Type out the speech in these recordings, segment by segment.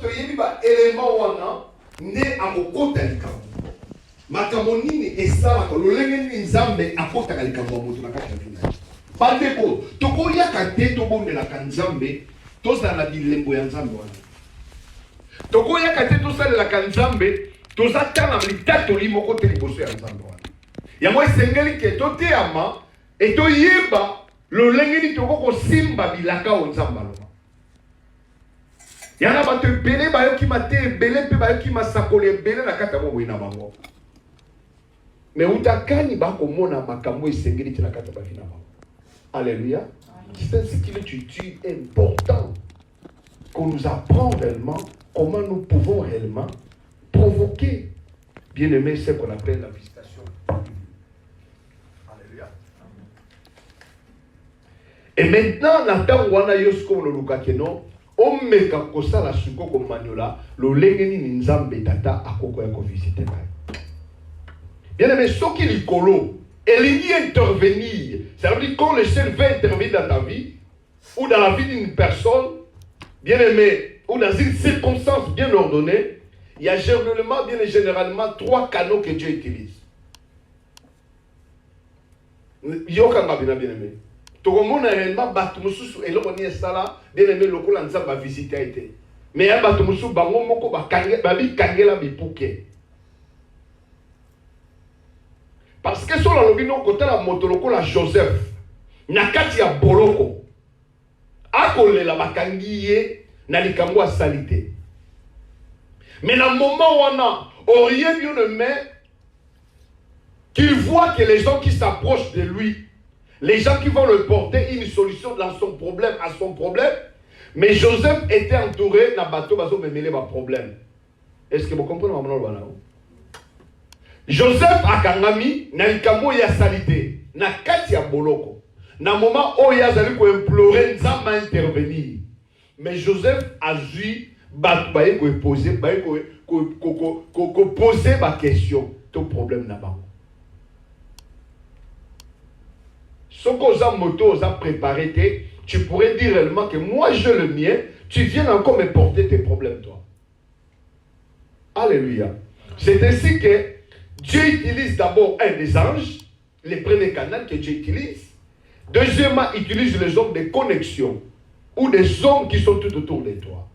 toyebi ba élément wana nde akokota likambo makambo nini esalaka lolenge nini nzambe akotaka likambo ya moto na kati ya vina bandeko tokoyaka te tobondelaka nzambe tozala na bilembo ya nzambe wana tokoyaka te tosalelaka nzambe tozatala litatoli moko te liboso ya nzambe wana yango esengeli ke toteyama etoyeba lolenge nini tokokosimba bilaka oyo nzambe aloba yana bato ebele bayokima te ebele mpe bayokima sakolo ebele na kati ya boboyi na bango me utakani bakomona makambo esengeli te na kati ya bavina bango. Alléluia. C'est ce qui est important qu'on nous apprend réellement comment nous pouvons réellement provoquer, bien aimé, ce qu'on appelle la visitation. Alléluia. Et maintenant, Nathan wana yosko no lukakeno omeka kosala suko ko maniola lo lengeni nzambe tata akoko ya ko visiter. Bien aimé, ce qui likolo elingi intervenir, ça veut dire quand le Seigneur veut intervenir dans ta vie ou dans la vie d'une personne, bien aimé, ou dans une circonstance bien ordonnée, il y a généralement 3 canaux que Dieu utilise. Yokanga bien aimé. Tokomona réellement batu mususu eloko ni esala bien aimé lokola nzamba visiter été. Mais ya batu mususu bango moko babi kangela bipuke. Parce que sur la lobino côté la motoloko la Joseph nakati ya boloko akolela bakangiye na likambo a salité. Mais dans le moment où on a rien mieux de main qu'il voit que les gens qui s'approchent de lui, les gens qui vont le porter une solution dans son problème, à son problème, mais Joseph était entouré d'un bateau, bateau me mêler ma problème. Est-ce que vous comprenez maintenant? Joseph a kangami na likambo ya salité, na kati ya boloko. Na moment où il a zali ko implorer nzamba intervenir. Mais Joseph a vu bato baye ko poser, baye ko poser ma question, ton problème là-bas. Ce que za moto za préparé, tu pourrais dire réellement que moi je le mien, tu viens encore me porter tes problèmes toi. Alléluia. C'est ainsi que Dieu utilise d'abord un des anges, les premiers canaux que Dieu utilise. Deuxièmement, il utilise les hommes de connexion ou des hommes qui sont tout autour de toi.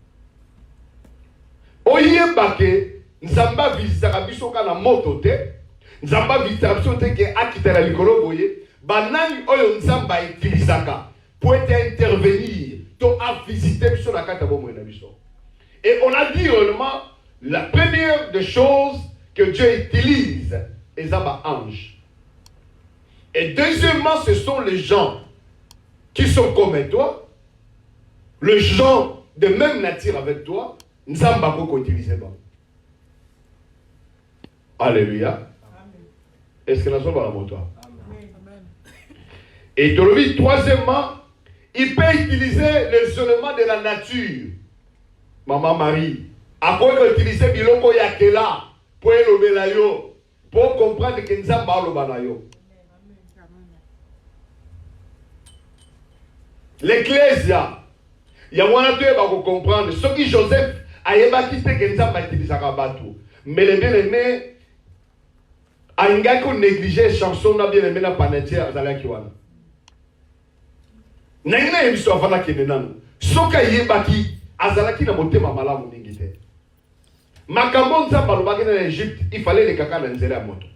Oyebake, nzamba visitaka biso kana moto te, nzamba visitaka biso te ke akita la likolo boye, banani oyo nzamba utilisaka pour intervenir, to a visiter biso na kata bomo na biso. Et on a dit réellement la première des choses que Dieu utilise les anges. Et deuxièmement, ce sont les gens qui sont comme toi, les gens de même nature avec toi, Nzamba koko utiliser ba. Alléluia. Est-ce que nous sommes à la moto? Et troisièmement, il peut utiliser les éléments de la nature. Maman Marie, après utiliser biloko yakela pour elobelayo, pour comprendre que Nzamba olobanayo. L'Ecclésia, il y a moins de choses comprendre. Ce qui Joseph a évacué que Nzamba utilisera bateau. Mais les bien-aimés, a un gars qui négligé chanson na bien-aimé na panetière à la kiwana. N'ayina émission avant la kenenan. Soka yebaki azalaki na motema malamu ningite. Makambo Nzamba lobaki na Égypte, il fallait les kaka na nzela moto.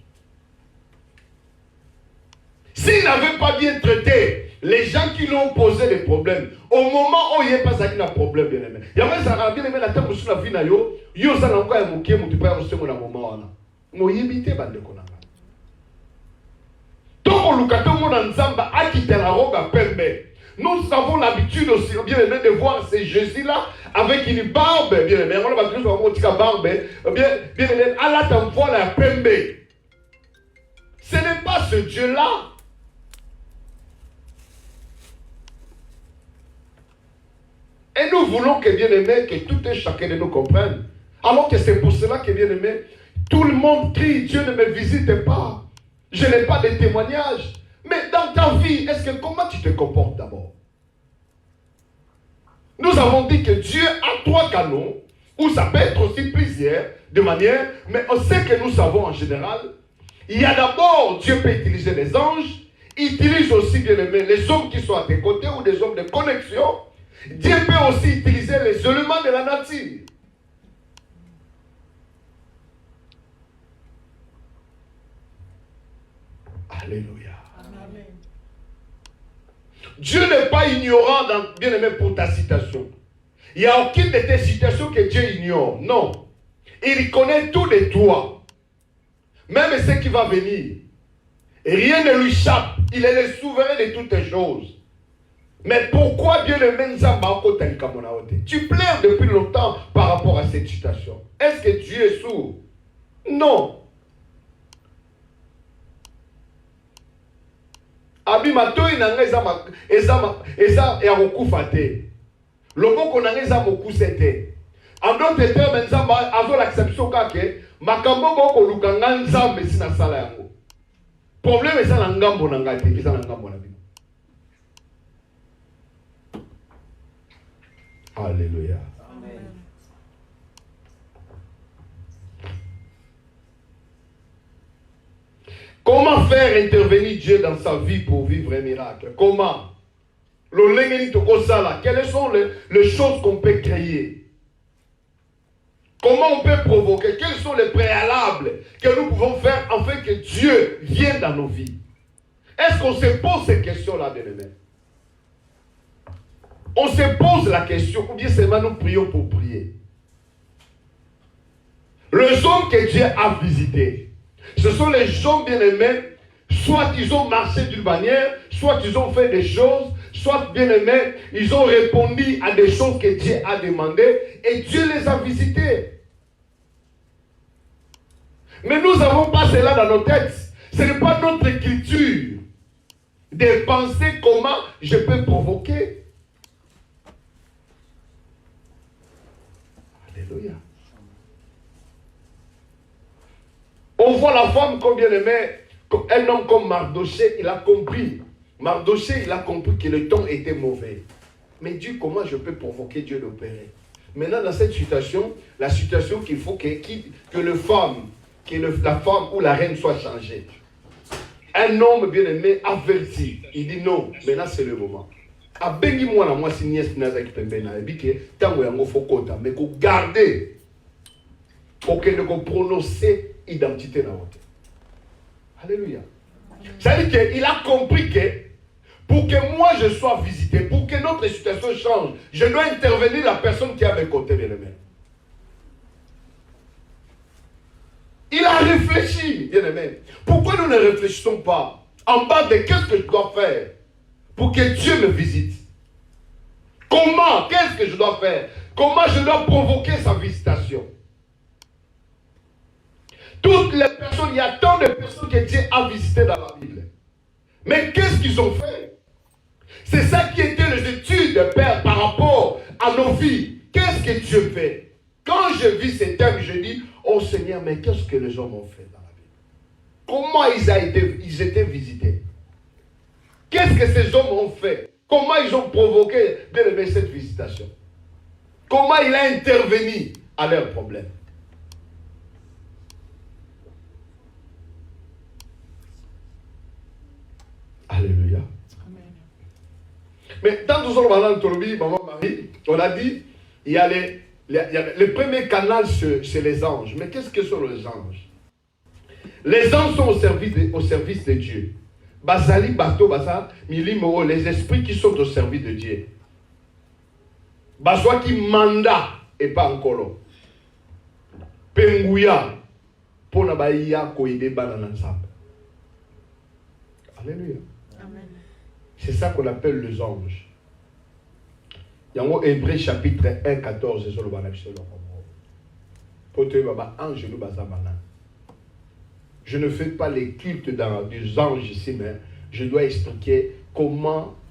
S'il n'avait pas bien traité les gens qui l'ont posé des problèmes, au moment où il n'y a pas de problème, bien aimé. Il y a même ça, bien aimé, la tête sur la vie, yo ça n'a pas évoqué, mais tu peux rester au moment là. Moi, il y a bande konanga. Donc, le cateau mon Nzamba a quitté la robe à pembe. Nous avons l'habitude aussi, bien aimé, de voir ces Jésus-là avec une barbe, bien aimé. On va toujours avoir une barbe, bien aimé. Allah t'envoie la pembe. Ce n'est pas ce Dieu-là. Et nous voulons que bien aimé, que tout et chacun de nous comprenne. Alors que c'est pour cela que bien aimé, tout le monde crie, Dieu ne me visite pas. Je n'ai pas de témoignage. Mais dans ta vie, est-ce que comment tu te comportes d'abord? Nous avons dit que Dieu a 3 canaux Ou ça peut être aussi plusieurs, de manière, mais on sait que nous savons en général, il y a d'abord, Dieu peut utiliser les anges, il utilise aussi, bien aimé, les hommes qui sont à tes côtés ou des hommes de connexion. Dieu peut aussi utiliser les éléments de la nature. Alléluia. Amen. Dieu n'est pas ignorant, bien aimé, pour ta citation. Il n'y a aucune de tes citations que Dieu ignore. Non. Il connaît tout de toi. Même ce qui va venir. Et rien ne lui échappe. Il est le souverain de toutes les choses. Mais pourquoi bien aimé tu pleures depuis longtemps par rapport à cette citation? Est-ce que Dieu est sourd? Non. Abimatoi nanga eza ya kokufa te. Loboko nanga eza mokuse te. En d'autres termes, nzamba azolakisa biso kake makambo boko lukanga nzambe sina sala yango. Problème eza na ngambo na ngate, eza na ngambo na bino. Alléluia. Amen. Comment faire intervenir Dieu dans sa vie pour vivre un miracle? Comment? Quelles sont les choses qu'on peut créer? Comment on peut provoquer? Quels sont les préalables que nous pouvons faire afin que Dieu vienne dans nos vies? Est-ce qu'on se pose ces questions-là, bien-aimés? On se pose la question, ou bien seulement nous prions pour prier. Les hommes que Dieu a visités, ce sont les hommes bien-aimés, soit ils ont marché d'une manière, soit ils ont fait des choses, soit bien-aimés, ils ont répondu à des choses que Dieu a demandées, et Dieu les a visités. Mais nous n'avons pas cela dans nos têtes. Ce n'est pas notre écriture de penser comment je peux provoquer. Alléluia. On voit la femme comme bien aimée, un homme comme Mardoché, il a compris. Mardoché, il a compris que le temps était mauvais. Mais Dieu, comment je peux provoquer Dieu d'opérer? Maintenant, dans cette situation, la situation qu'il faut que la femme ou la reine soit changée. Un homme bien aimé averti. Il dit non, maintenant c'est le moment. Abengi moi si nièce nazaki pembena ebike tango yango fokota mais ko garder aucun ne prononcer identité na wote. Alléluia. Ça veut dire qu'il a compris que pour que moi je sois visité, pour que notre situation change, je dois intervenir la personne qui est à mes côtés, bien aimé. Il a réfléchi, bien aimé. Pourquoi nous ne réfléchissons pas en bas de qu'est-ce que je dois faire pour que Dieu me visite? Comment? Qu'est-ce que je dois faire? Comment je dois provoquer sa visitation? Toutes les personnes, il y a tant de personnes que Dieu a visitées dans la Bible. Mais qu'est-ce qu'ils ont fait? C'est ça qui était les études, Père, par rapport à nos vies. Qu'est-ce que Dieu fait? Quand je vis ces thèmes, je dis, oh Seigneur, mais qu'est-ce que les hommes ont fait dans la Bible? Comment ils étaient visités? Qu'est-ce que ces hommes ont fait? Comment ils ont provoqué, bien aimé, cette visitation? Comment il a intervenu à leurs problèmes? Alléluia. Amen. Mais dans tout ça, maman Marie, on a dit, il y a le premier canal, c'est les anges. Mais qu'est-ce que sont les anges? Les anges sont au service de Dieu. Bazali, Bato, Baza, Milimo, les esprits qui sont au service de Dieu. Bazwa qui mandat et pas encore. Pengouya, pour n'abaïa koïde bananansab. Alléluia. Amen. C'est ça qu'on appelle les anges. Il y a un Hébreu chapitre 1, 14, je ne fais pas les cultes des anges ici, mais je dois expliquer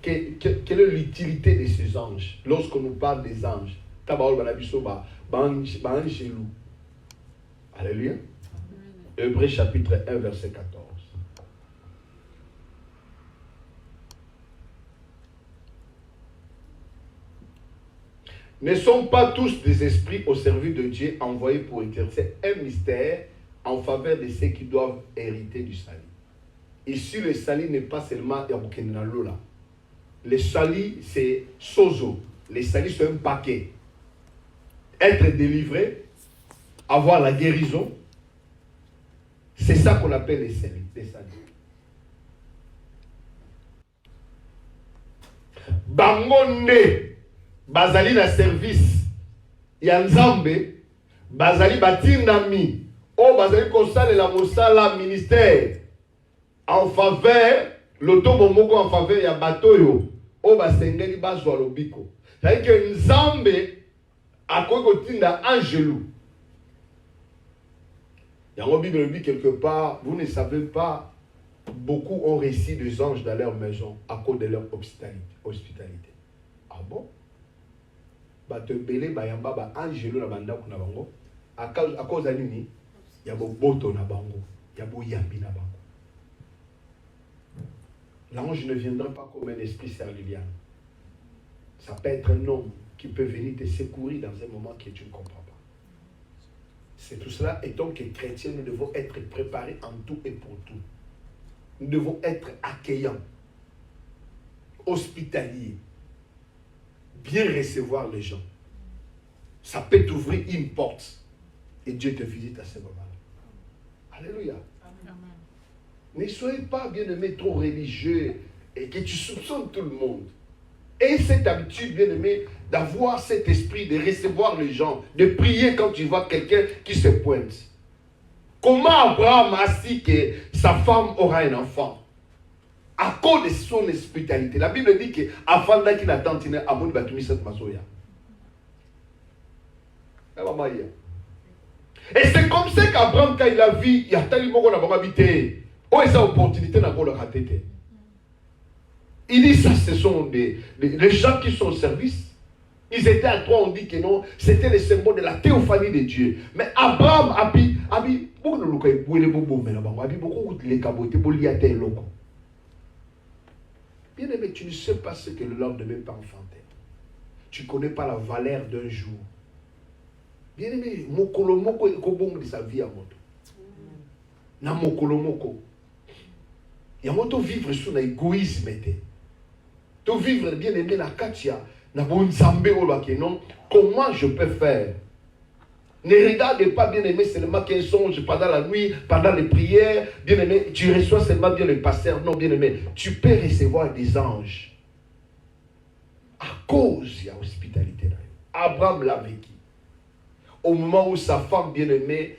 quelle est l'utilité de ces anges. Lorsqu'on nous parle des anges, alléluia. Hébreu chapitre 1, verset 14. ne sont pas tous des esprits au service de Dieu envoyés pour exercer un mystère en faveur de ceux qui doivent hériter du salut. Ici, le salut n'est pas seulement Lola. Le salut, c'est sozo. Le salut, c'est un paquet. Être délivré, avoir la guérison, c'est ça qu'on appelle les saluts. Bangonde, bazali na service, yanzambe, bazali batindami, o bazali kosale la mosala ministère, en faveur, l'automomoko en faveur ya batoyo, o basengeli bazwa lobiko. C'est-à-dire que nzambe, a quoi kotinda angelou. Yango Bible dit quelque part, vous ne savez pas, beaucoup ont réussi des anges dans leur maison à cause de leur hospitalité. Ah bon? Bato belé bayamba ba angelo na banda kuna bango. À cause de nini? Ya bo boto na bango, ya bo yambi na bango. L'ange ne viendra pas comme un esprit servilien. Ça peut être un homme qui peut venir te secourir dans un moment que tu ne comprends pas. C'est tout cela, et donc que chrétiens, nous devons être préparés en tout et pour tout. Nous devons être accueillants, hospitaliers, bien recevoir les gens. Ça peut t'ouvrir une porte et Dieu te visite à ce moment-là. Alléluia. Amen. Ne soyez pas, bien-aimés, trop religieux et que tu soupçonnes tout le monde. Et cette habitude, bien-aimé, d'avoir cet esprit de recevoir les gens, de prier quand tu vois quelqu'un qui se pointe. Comment Abraham a su que sa femme aura un enfant? À cause de son hospitalité. La Bible dit que avant qu'il n'attend, il a abonné à cette masoya. Et c'est comme ça qu'Abraham, quand il a vu, il y a tellement de habité. Oh, et ça opportunité n'a pas le raté. Il dit ça, ce sont les gens qui sont au service. Ils étaient à trois, on dit que non, c'était le symbole de la théophanie de Dieu. Mais Abraham a dit, beaucoup de les cabotés, bien aimé, tu ne sais pas ce que le lendemain peut enfanter. Tu ne connais pas la valeur d'un jour. Bien aimé, mokolomoko est kobong de sa vie à moto. Na mokolomoko. Il y a moto vivre sous l'égoïsme. Tu vivre bien aimé la katia. Comment je peux faire? Ne regarde pas, bien aimé, seulement qu'un songe pendant la nuit, pendant les prières. Bien aimé, tu reçois seulement bien le pasteur. Non, bien aimé, tu peux recevoir des anges. À cause de l'hospitalité. Abraham l'a vécu. Au moment où sa femme bien aimée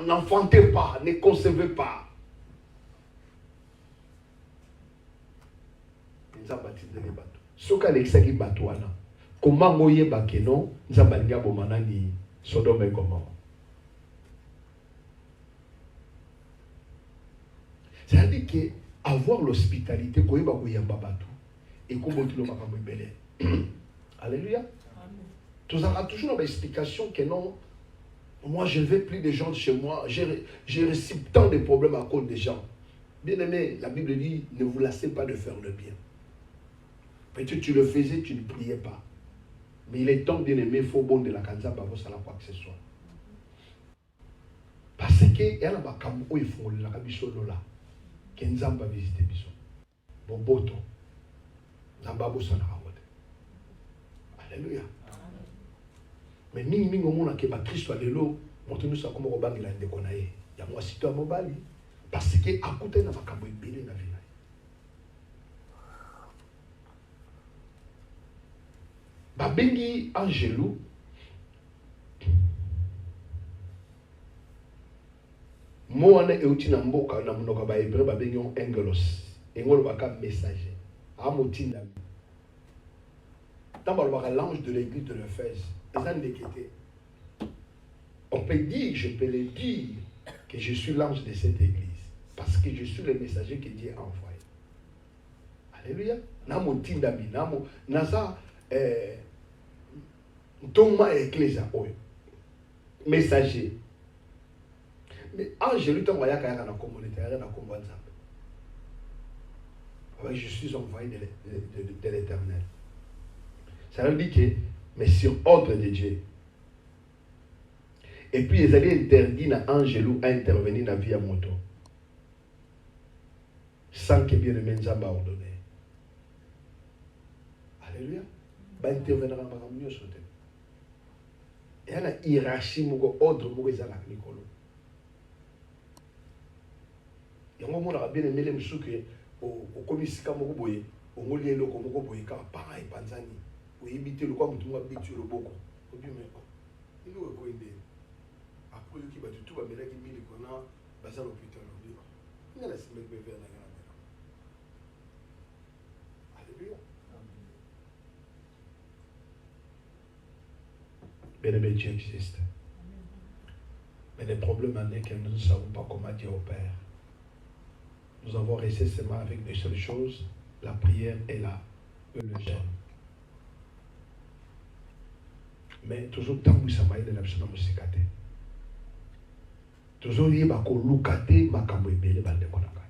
n'enfantait pas, ne concevait pas. Ils ont baptisé les bateaux. Soka l'exagi batouana. Comment moye bakeno, nzabanga bomanani Sodome et Gomorrhe. C'est-à-dire que avoir l'hospitalité, koye bakoyamba batou, et comment tu le makambo belé. Alléluia. Tu auras toujours une explication que non, moi je ne veux plus de gens de chez moi, j'ai reçu tant de problèmes à cause des gens. Bien aimé, la Bible dit, ne vous lassez pas de faire le bien. Peut-être tu le faisais, tu ne priais pas. Mais il est temps, bien aimé, il faut bon de la kanza pour ça quoi que ce soit. Parce que il y a un camp où il faut la kabiso là. Kenza va visiter biso. Bon boto. Namba bosa na hawote. Alléluia. Mais mingi mingi omona ke ba Kristo alelo, moto nous ça comme robangila ndeko na ye. Ya moi sito a mobali parce que akute na makambo ebele na vie. Babengi Angelou moana euti na mboka na mnoka ba hébreu babengi angelos engolo baka messager amotinda dans le l'ange de l'église de l'Éphèse on peut dire, je peux le dire que je suis l'ange de cette église parce que je suis le messager que Dieu a envoyé. Alléluia. Namotinda mi namo nasa Thomas Ecclésia, messager. Mais Angélou t'envoie à la communauté, à la communauté. Je suis envoyé de l'Éternel. Ça veut dire que mais sur ordre de Dieu. Et puis, ils allaient interdire à Angelou à intervenir dans la vie à moto. Sans que bien le Menzamba ordonné. Alléluia. Va intervenir dans la mieux sur terre. Et il y a une hiérarchie, ordre, il y a la Nicolo. Et on a bien aimé les moussouki au commissaire Mokoboye, au Molier Loko Mokoboye, car pareil, Panzani, ou imiter le quoi, tout habitué le beaucoup. Au bien, mais il nous a coïdé. Après, il va tout va mêler qui mille qu'on a, basé à l'hôpital. Il y a la semaine qui va faire la grande. Alléluia. Bien aimé, Dieu existe. Mais le problème en est que nous ne savons pas comment Dieu opère. Nous avons resté seulement avec des seules choses, la prière et le jeûne. Mais toujours tant que ça m'a aidé à absolument se cater. Toujours il y a ko lukate makambo ebele bande konanga.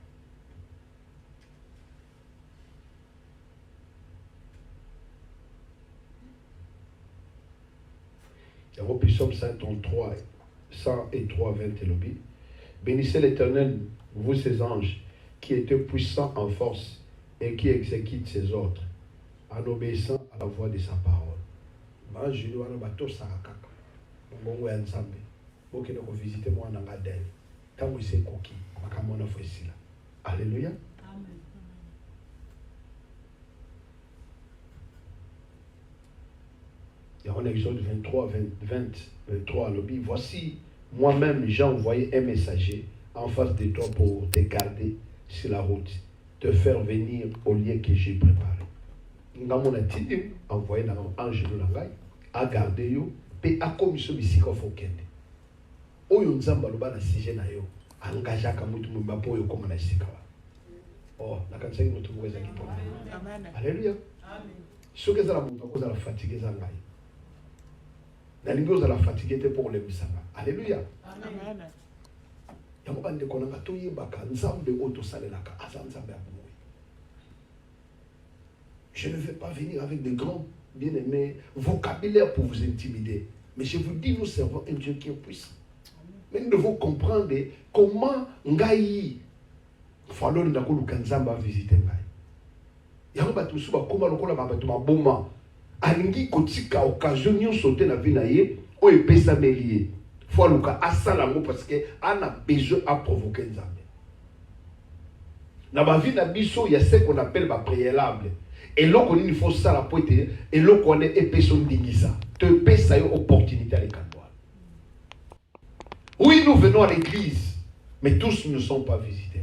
Dans Psaume 133, 103, 20 et lobby. Bénissez l'Éternel, vous ses anges, qui étaient puissants en force et qui exécutent ses ordres, en obéissant à la voix de sa parole. Je dois aller bateau Sarakaka. Bon, ouais, ensemble. Bon, qui nous visiter moi en Angadel. Tant que c'est coquille, ma camona fait ici là. Alléluia. Amen. Il y a un Exode 23, 23 lobby. Voici, moi-même, j'ai envoyé un messager en face de toi pour te garder sur la route, te faire venir au lieu que j'ai préparé. Nous avons envoyé un ange de l'angai à garder yo, et à commission de Sikofokende. Oyo nzamba loba na sujet na yo, engagea ka mutu mumba po yo koma na sikawa. Oh, na kanisa ki mutu mweza ki pona. Amen. Alléluia. Amen. Soki za la mutu ko za la fatigue za ngai. Na lingo za la fatigue te pour le bisanga. Alléluia. Amen. Yango bande konanga to yebaka nzambe oto salelaka azanzambe abuwe. Je ne vais pas venir avec des grands bien-aimés vocabulaires pour vous intimider. Mais je vous dis, nous servons un Dieu qui est puissant. Mais nous devons comprendre comment Ngai Fallo Ndakulu Kanzamba visiter Ngai. Yango batu suba koma lokola babatu maboma. Alingi kotika occasion nyo sauter na vie na ye o epesa melie. Faut luka asala ngo parce que on a besoin à provoquer Nzambe. Na ba vie na biso il y a ce qu'on appelle ba préalable. Et là qu'on il faut ça la pointe et là qu'on est épaisseur d'ingisa. Te pesa yo opportunité à l'école. Oui, nous venons à l'église, mais tous ne sont pas visités.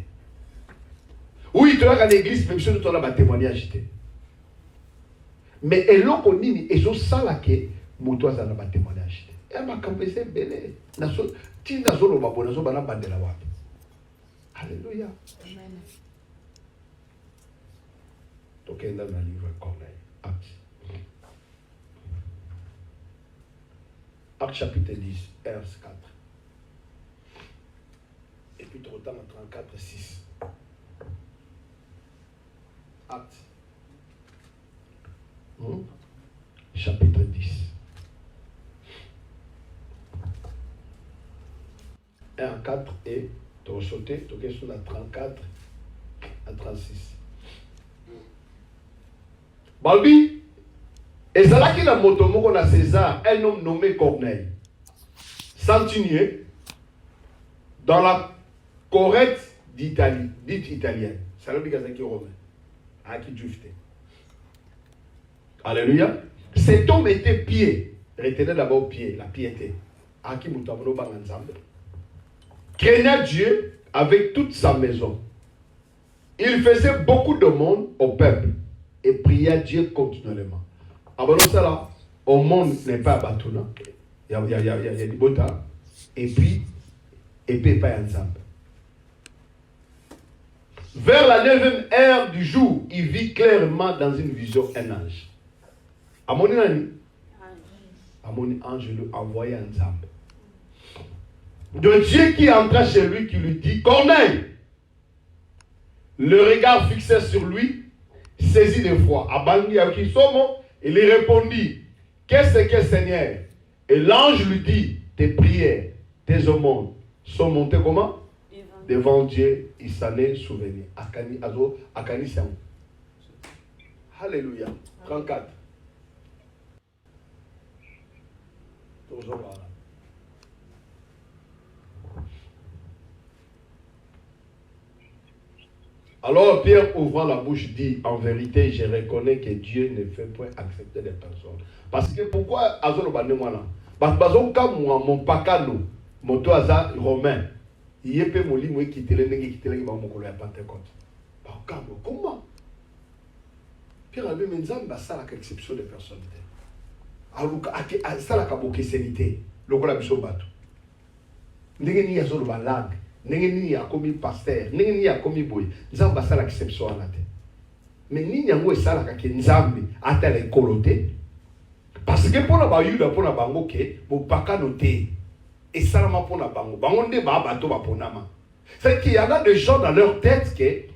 Oui, tu vas à l'église, même si tu as un témoignage. Mais et là qu'on dit, et je sens là que moto a un témoignage. Et ma campé belé. Naso, ti naso lo babo naso bana bandela wapi. Alléluia. Amen. Donc dans le livre Corneille, Actes. Actes chapitre 10, verset 4. Et puis tu retournes à 34, 6. Actes. Chapitre 10. 1 à 4 et tu vas sauter, tu vas sur la 34 à 36. Balbi, et ça là qui la moto moko na César, un homme nommé Corneille, centenier dans la Corrète d'Italie, dite italienne. Ça veut dire que romain, à qui drifté. Alléluia. Cet homme était pied, retenez d'abord pied, la piété. À qui moutamano banganzambe. Craignait Dieu avec toute sa maison. Il faisait beaucoup de monde au peuple et priait Dieu continuellement. Avant ça là, au monde n'est pas abattu, non? Il y a du bota. Et puis pas ensemble. Vers la 9e heure du jour, il vit clairement dans une vision un ange. À mon ange lui envoyé ensemble. De Dieu qui entra chez lui, qui lui dit, Corneille. Le regard fixé sur lui, saisi de foi. Abangi Akisomo, il lui répondit, Qu'est-ce que Seigneur? Et l'ange lui dit, tes prières, tes aumônes sont montées comment? Devant Dieu, il s'en est souvenu. Akani Sam. Alléluia. 34. Alors Pierre, ouvrant la bouche, dit, en vérité, je reconnais que Dieu ne fait point accepter les personnes. Parce que pourquoi Azolo Banemwana? Parce que mon pacano, mon toaza romain, il y a peu de gens qui quittent les Pentecôte. Comment? Pierre a dit, mais Nzamba, ça la exception de personnes. Ça la kabokesalité. Le quoi la biso bato. N'engeni ya zolo balag. N'engeni ya komi pasteur. N'engeni ya komi boy. Nzamba ça la exception en ate. Mais ni nyango ça la kake Nzambe ata la ekolote. Parce que pour la bayuda pour la bango ke bo paka noté. Et salama pour la bango. Bango nde ba bato ba ponama. C'est qu'il y en a des gens dans leur tête que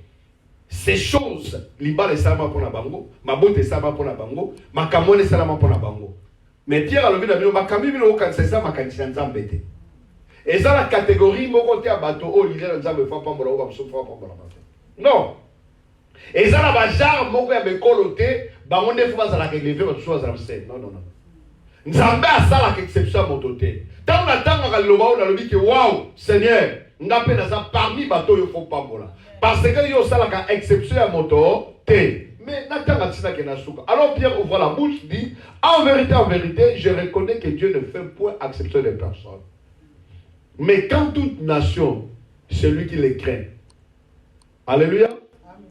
ces choses, l'ibal est salama pour la bango, ma botte est salama pour la bango, ma camon est salama pour la bango. Mais Pierre a levé la main, ma camille est au c'est ça, ma canne Nzambete. Et ça la catégorie, mon côté à bateau, oh, l'idée Nzambe fa pas mbola, ou fa pas mbola. Non. Et ça la bajar, mon côté à me coloter, bah on est fois à la relever, on soit à la scène. Non, non, non. Nzambe a ça la exception à mon côté. Tant on attend à l'oba, on a le dit que waouh, Seigneur, n'appelle ça parmi bateau, il faut pas mbola. Parce que il y a ça la exception à mon côté. Mais alors Pierre ouvre la bouche, dit, en vérité, je reconnais que Dieu ne fait point acception des personnes. Mais quand toute nation, celui qui les craint, alléluia,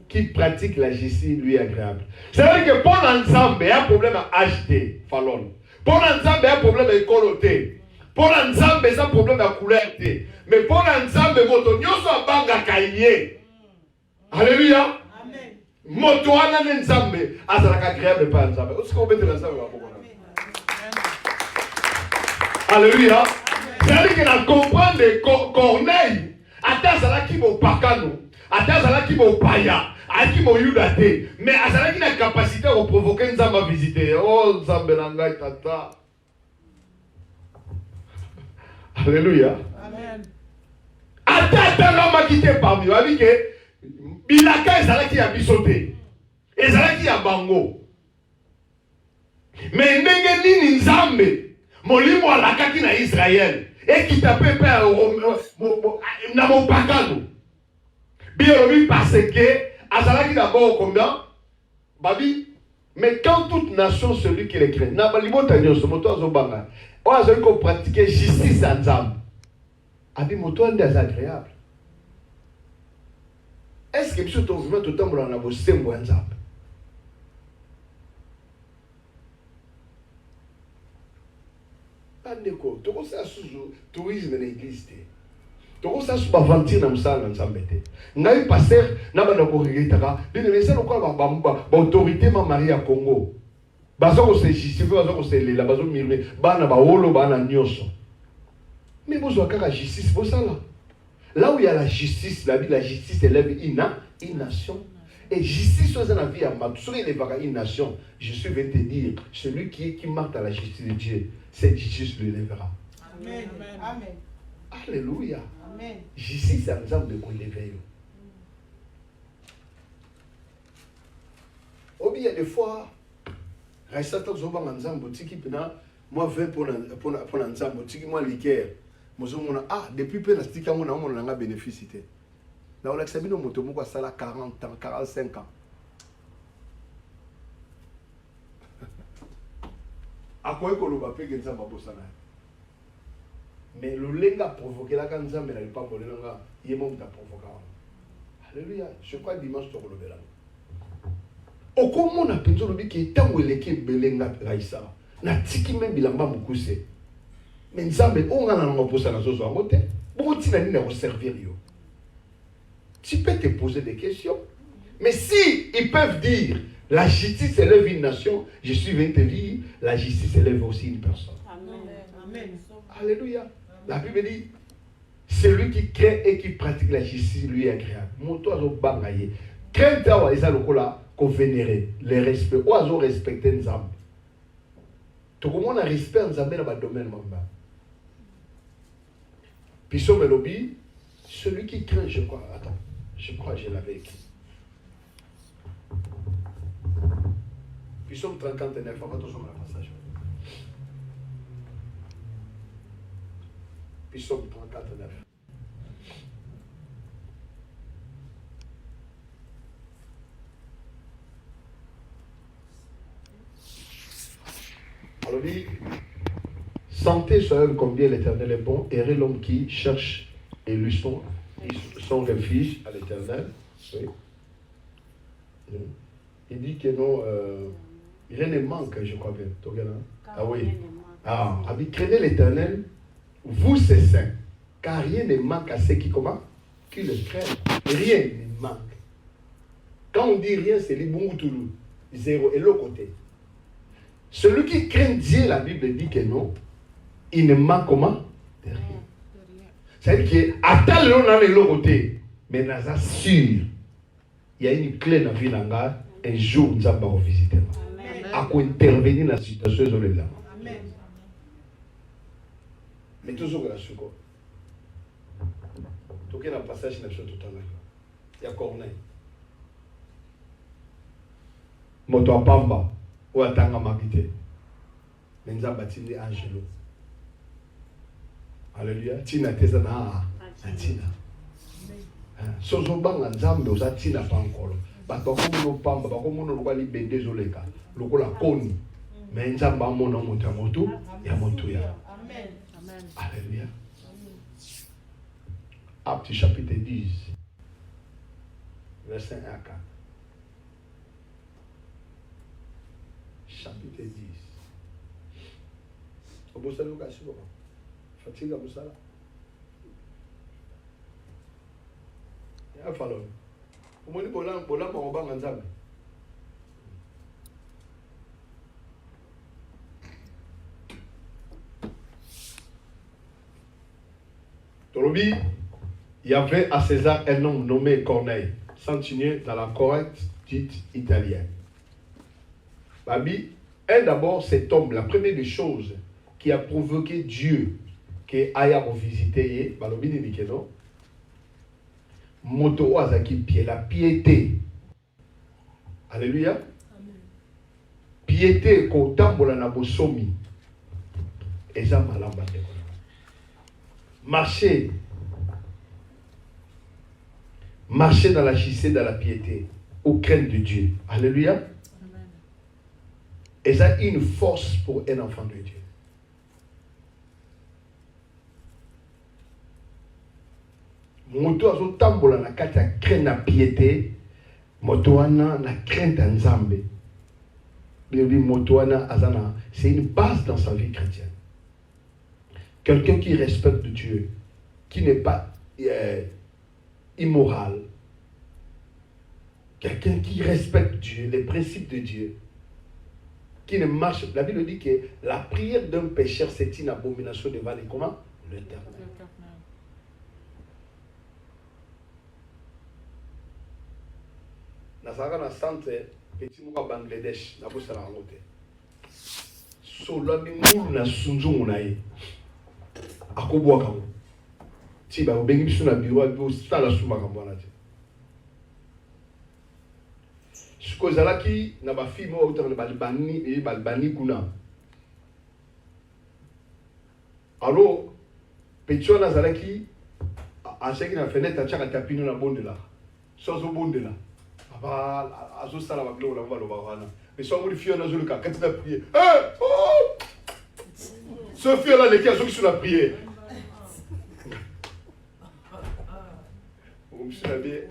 qui pratique la justice, lui est agréable. C'est-à-dire que pour l'ensemble, il y a un problème à acheter, fallon. Pour l'ensemble, il y a un problème à coloter. Pour l'ensemble, il y a un problème à couleur. Mais pour l'ensemble, il y a un problème. Alléluia. Moto ana nzambe azalaka agréable pas nzambe. Est-ce qu'on peut te lancer Alléluia. C'est-à-dire que la comprendre Corneille, atazala ki mo pakano, atazala ki mo paya, aki mo yudate, mais azala ki na capacité de provoquer nzambe à visiter. Oh nzambe nanga tata. Alléluia. Amen. Atata na makite parmi eux, avec que bilaka ezalaki ya bisote ezalaki ya bango mais ndenge nini nzambe molimo alakaki na Israël ekita pepe na mopakano biolobi parce que azalaki d'abord combien babi mais quand toute nation celui qui les craint na balibota nyonso moto azobanga o azali ko pratiquer justice ya nzambe abi moto ndi agréable. Est-ce que tu as vu tout le temps dans la bosse de Nzambe? Andeko, tu as ça tourisme dans l'église. Tu as ça sur aventure dans le Nzambe. Ngai pasteur na bana ko regretaka, bien mais ça lokwa ba autorité ma Marie à Congo. Bazo ko se justifier, bazo ko se lela, bazo mirme, bana ba holo bana nyoso. Mais bozo kaka justice pour ça là. Là où il y a la justice, la justice élève une nation. Et justice dans la vie, une nation, je suis venu te dire, celui qui marque à la justice de Dieu, cette justice le lèvera. Amen. Amen. Alléluia. Amen. Justice, c'est un exemple de quoi il éveille. Il y a des fois, moi, 20 pour l'ensemble, moi, l'équerre. Ah, depuis peu, on a bénéficié. Là, on a accepté nos motos, on a 40 ans, 45 ans. À quoi est-ce qu'on va faire que ça va passer? Mais le lenga provoqué la canza, mais il n'a pas volé l'enga. Il est même provoqué. Alléluia. Je crois que dimanche, tu vas le là. Au comment on a pensé le que tant où il est belenga raïsa, na tiki même bilamba mukuse. Mais Nzambe, on a un repos à la zone à côté. Pourquoi tu n'as pas servir yo? Tu peux te poser des questions. Mais si ils peuvent dire la justice élève une nation, je suis venu te dire la justice élève aussi une personne. Amen. Amen. Alléluia. La Bible dit celui qui craint et qui pratique la justice lui est agréable. Moto azo bangaye. Crainte wa eza lokola ko vénérer les respects. Oazo respecter Nzambe. Tout le monde a respect en Zambé dans le domaine. Puis son mélodie, celui qui craint, je crois. Attends, je crois que je l'avais écrit. Puis son 39, on va attention à la passage. Puis son 39. Alors dit, sentez sur elle combien l'Éternel est bon, errez l'homme qui cherche et lui son refuge à l'Éternel. Oui. Il dit que non, rien ne manque, je crois bien. Ah oui. Ah, craignez l'Éternel, vous c'est saint, car rien ne manque à ceux qui comment? Qui le craignent. Rien ne manque. Quand on dit rien, c'est les Bungutoulou. Zéro. Et l'autre côté. Celui qui craint Dieu, la Bible dit que non, il ne manque comment? De rien. C'est-à-dire qu'à l'on a l'autre côté, mais nous sommes sûrs, il y a une clé dans la vie, un jour nous allons visiter. À quoi intervenir dans la situation de l'homme. Mais toujours la suite. Tout cas, dans le passage, il y a Corneille. Moto Apamba. Ou atanga makite. Menza batindi angelo. Alléluia. Tina teza na tina. Sozo banga nzambe oza tina pa nkolo. Bato komuno pamba, bakomuno lokwa libende zoleka. Lokola koni. Mais nzamba amona moto ya moto ya moto ya. Amen. Alléluia. Actes chapitre 10. Verset 1 à 4. Chapitre 10. Au bout de l'occasion, fatigue à Moussala. Il a fallu. Au moins, on va ensemble. Tolobi, il y avait à César un homme nommé Corneille, centenier dans la correcte dite italienne. Babi, d'abord cet homme, la première des choses qui a provoqué Dieu, qui a visité, moto azaki pied, la piété. Alléluia. Piété, ko tambola na bosomi. Eza malamba de marcher dans la justesse, dans la piété, au crainte de Dieu. Alléluia. Et ça a une force pour un enfant de Dieu. Moto azo tambola na kati ya crainte na piété, moto wana na crainte en Nzambe. Moto wana azana, c'est une base dans sa vie chrétienne. Quelqu'un qui respecte Dieu, qui n'est pas immoral. Quelqu'un qui respecte Dieu, les principes de Dieu. Qui ne marche. La Bible dit que la prière d'un pécheur, c'est une abomination devant les comment? L'Éternel. Nazara na centre petit mouka Bangladesh na bosa la ngote. Solami mulu na sunzungu na ye. Akobwa kamo. Ti ba obengi biso na bureau bi osala suma kambo na ti. Skozalaki na ba fille mo autant na balbani kuna. Alors Petro Nazaraki a cheki na fenêtre chaka tapino na bondela. Sozo bondela. Papa azo sala ba blo la ba lo ba wana. Mais so mo di fio na zo le ka quand il a prié. Oh! Ce fio là les qui a sur la prière. On se l'avait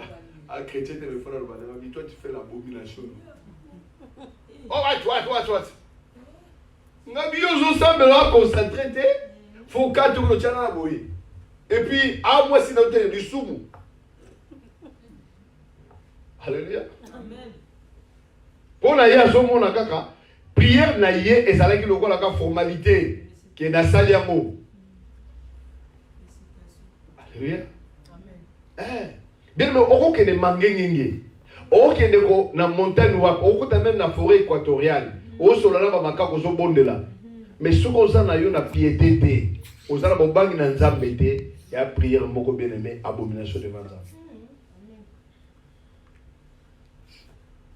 à chrétien téléphone au badin, mais toi tu fais l'abomination. Oh what. Nga bio zo semble là concentré té. Faut ka tu ko tchana na boyi. Et puis à moi si dans du soumou. Alléluia. Amen. Pour na ya zo mona kaka, prière na yé ezalaki lokola ka formalité qui est na sali ya mo. Alléluia. Amen. Bien mais oko ke ne mangengenge. Oko ke ne ko na montagne wa, oko ta même na forêt équatoriale. O solala ba makako zo bondela. Mais ce qu'on a eu na piété, on a bon bang na nzambe té et à prière moko bien aimé abomination devant ça.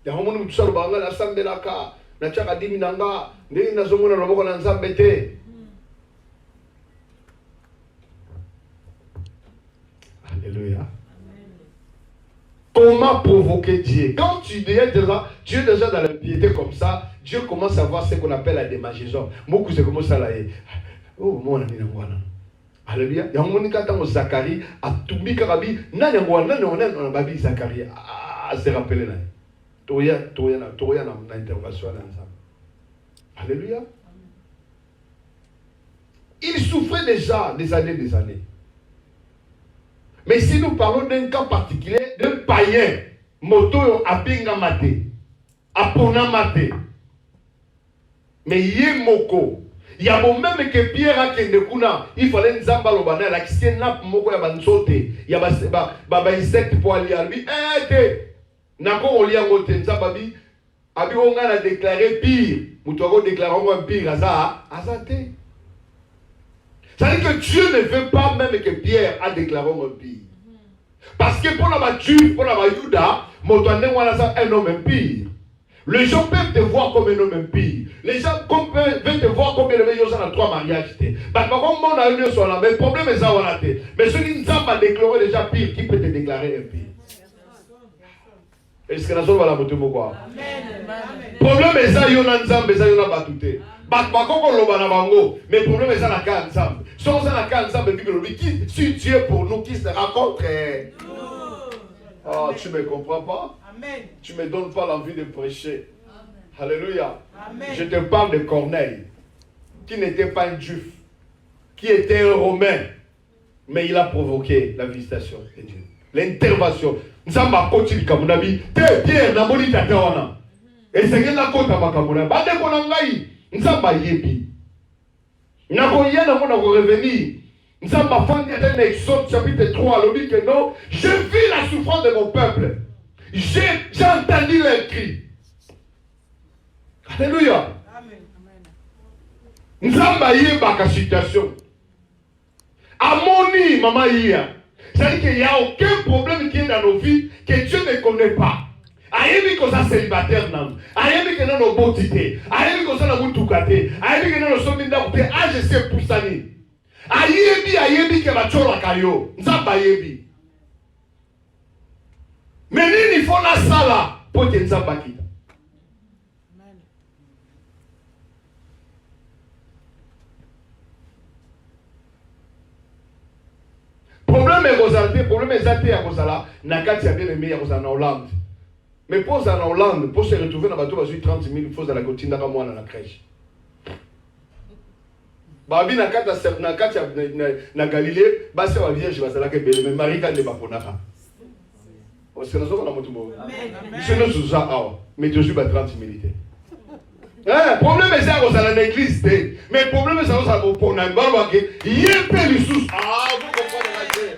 Ya homo ni tsalo banga la sambela ka na chaka dimi nanga ndenge na zomona loboko na nzambe té. Alléluia. Comment provoquer Dieu? Quand tu es déjà dans la piété comme ça, Dieu commence à voir ce qu'on appelle la démagisation. Beaucoup c'est comme ça là. Oh mon ami n'angwana. Alléluia. Il y a un moment quand Zacharie a tout mis karabi, n'angwana n'angwana babi Zacharie. Ah, c'est rappelé là. Toya na intervention là ensemble. Alléluia. Il souffrait déjà des années. Mais si nous parlons d'un cas particulier, d'un païen, moto apinga mate, apona mate, mais yé moko, il y a bon même que Pierre a kende kuna, il fallait nzamba lobana, la kisien nap moko ya bansote, il y a ba insecte pour aller à lui, nako olia ngote nzamba bi, abi onga na déclaré pire, muto déclarer un pire, azate. Ça veut dire que Dieu ne veut pas même que Pierre a déclaré un pire. Parce que pour la Juif, pour la Juda, un homme impie. Les gens peuvent te voir comme un homme impie. Les gens peuvent te voir comme un homme impie. Il y a 3 mariages. Mais le problème est ça. Mais celui qui a déclaré déjà pire, qui peut te déclarer impie? Est-ce que la zone va la montrer pourquoi? Le problème est ça, il y a un ensemble, il y a un batouté. Mais le problème est ça, il y a un ensemble. Si on a un ensemble, si Dieu est pour nous, qui sera contre nous? Oh, tu ne me comprends pas? Amen. Tu ne me donnes pas l'envie de prêcher. Amen. Alléluia. Amen. Je te parle de Corneille, qui n'était pas un juif, qui était un romain, mais il a provoqué la visitation de Dieu. L'intervention. Nzamba koti likamunabi, te Pierre na boni tatawana. Et c'est que la kota makamuna. Bade konangai, nzamba yebi. Nako yena mona ko revenir. Nzamba fandi dans Exode chapitre 3, le dit que non, je vis la souffrance de mon peuple. J'ai entendu leurs cris. Alléluia. Nzamba yeba ka situation. Amoni mama yia. C'est-à-dire qu'il n'y a aucun problème qui est dans nos vies que Dieu ne connaît pas. Ayebi ko sa célibataire nan. Ayebi ke nan obotité. Ayebi ko sa na mutukate. Ayebi ke nan somi nda kute AGC pusani. Ayebi ke ba chola kayo. Nzamba ayebi. Mais nini faut na sala pour que nzamba kita. Problème est zaté à Kosala, Nakati a bien aimé à Kosala en Hollande. Mais pour en Hollande, pour se retrouver dans le bateau, il y a 30 000, il faut à la cotine dans la crèche. Babi Nakati na Galilée, Bassi va vierge, va s'ala que belle, mais Marie quand ne va pas naka. Parce que nous sommes dans notre monde. Je ne suis pas mais je suis pas 30 militaires. Le problème est ça dans l'église, mais le problème est ça pour n'importe qui. Il y a un peu de sous. Ah, vous comprenez?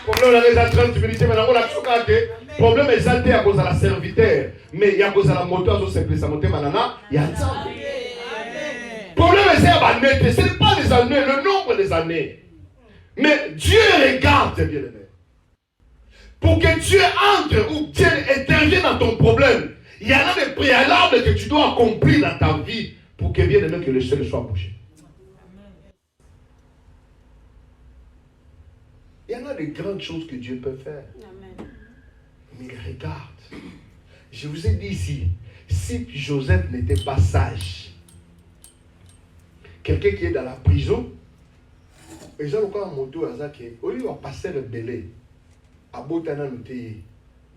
Le problème est ça 30 militaires, mais on a tout gardé. Le problème est ça à cause de la serviteur, mais il y a cause de la moto, ça c'est plus ça monter manana. Il y a ça. Le problème est ça ce n'est pas les années, le nombre des années, mais Dieu regarde, bien aimé. Pour que Dieu entre ou Dieu intervienne dans ton problème. Il y en a des préalables que tu dois accomplir dans ta vie pour que bien aimé que le ciel soit bougé. Il y en a de grandes choses que Dieu peut faire. Amen. Mais regarde, je vous ai dit ici, si Joseph n'était pas sage, quelqu'un qui est dans la prison, les gens ont un moto à ça qui au lieu de passer le belé, à Botana nous téye,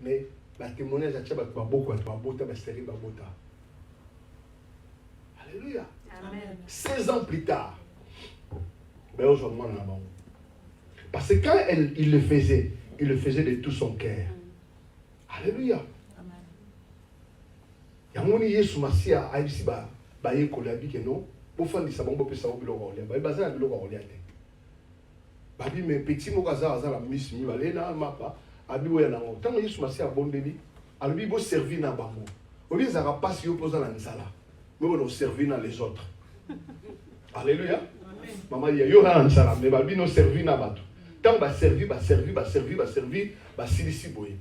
mais la témoignage à Tchaba Baboko, à Bota, Basteri Babota. Alléluia. Amen. 16 ans plus tard, ben aujourd'hui, on a bon. Parce que quand il le faisait de tout son cœur. Alléluia. Il y a un Yesu Masia a ici ba ye kolabi que non pour faire des sabons pour ça au biloko olia ba bazana biloko olia te babi mais petit mo kaza la miss mi balé na mapa abi boya na ngo tant Yesu Masia bondeli abi bo servir na bango au lieu ça passe yo posa na nzala mais on servir na les autres. Alléluia. Maman, il y a eu un salam, mais il y a servi na bato. Tant va servir, silisi boye.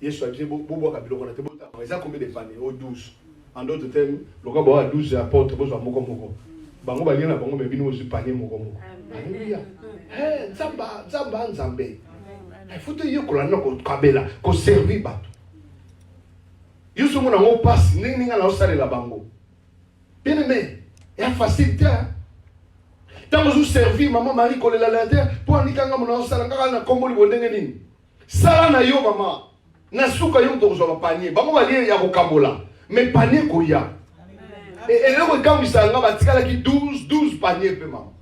Yesu a dit, bobo kabilo kona te bota. Ils ont combien de paniers? Au 12. En d'autres termes, le gars boit 12 apôtres, bozo moko moko. Bango ba lina bango me bino osu panier moko moko. Alléluia. Nzambe. Il faut te dire qu'on ko kabela, ko servir bato. Yesu mona ngo passe, ninga na osale la bango. Bien aimé, il y a facilité. Tant que vous servez, maman Marie colle la terre, pour en dire mon osala na kombo li bondenge nini. Sala na yo maman. Na suka yo to zo panier. Bango ba li ya ko kabola. Mais panier ko ya. Et là quand vous sala ba tikala ki 12 paniers pe maman.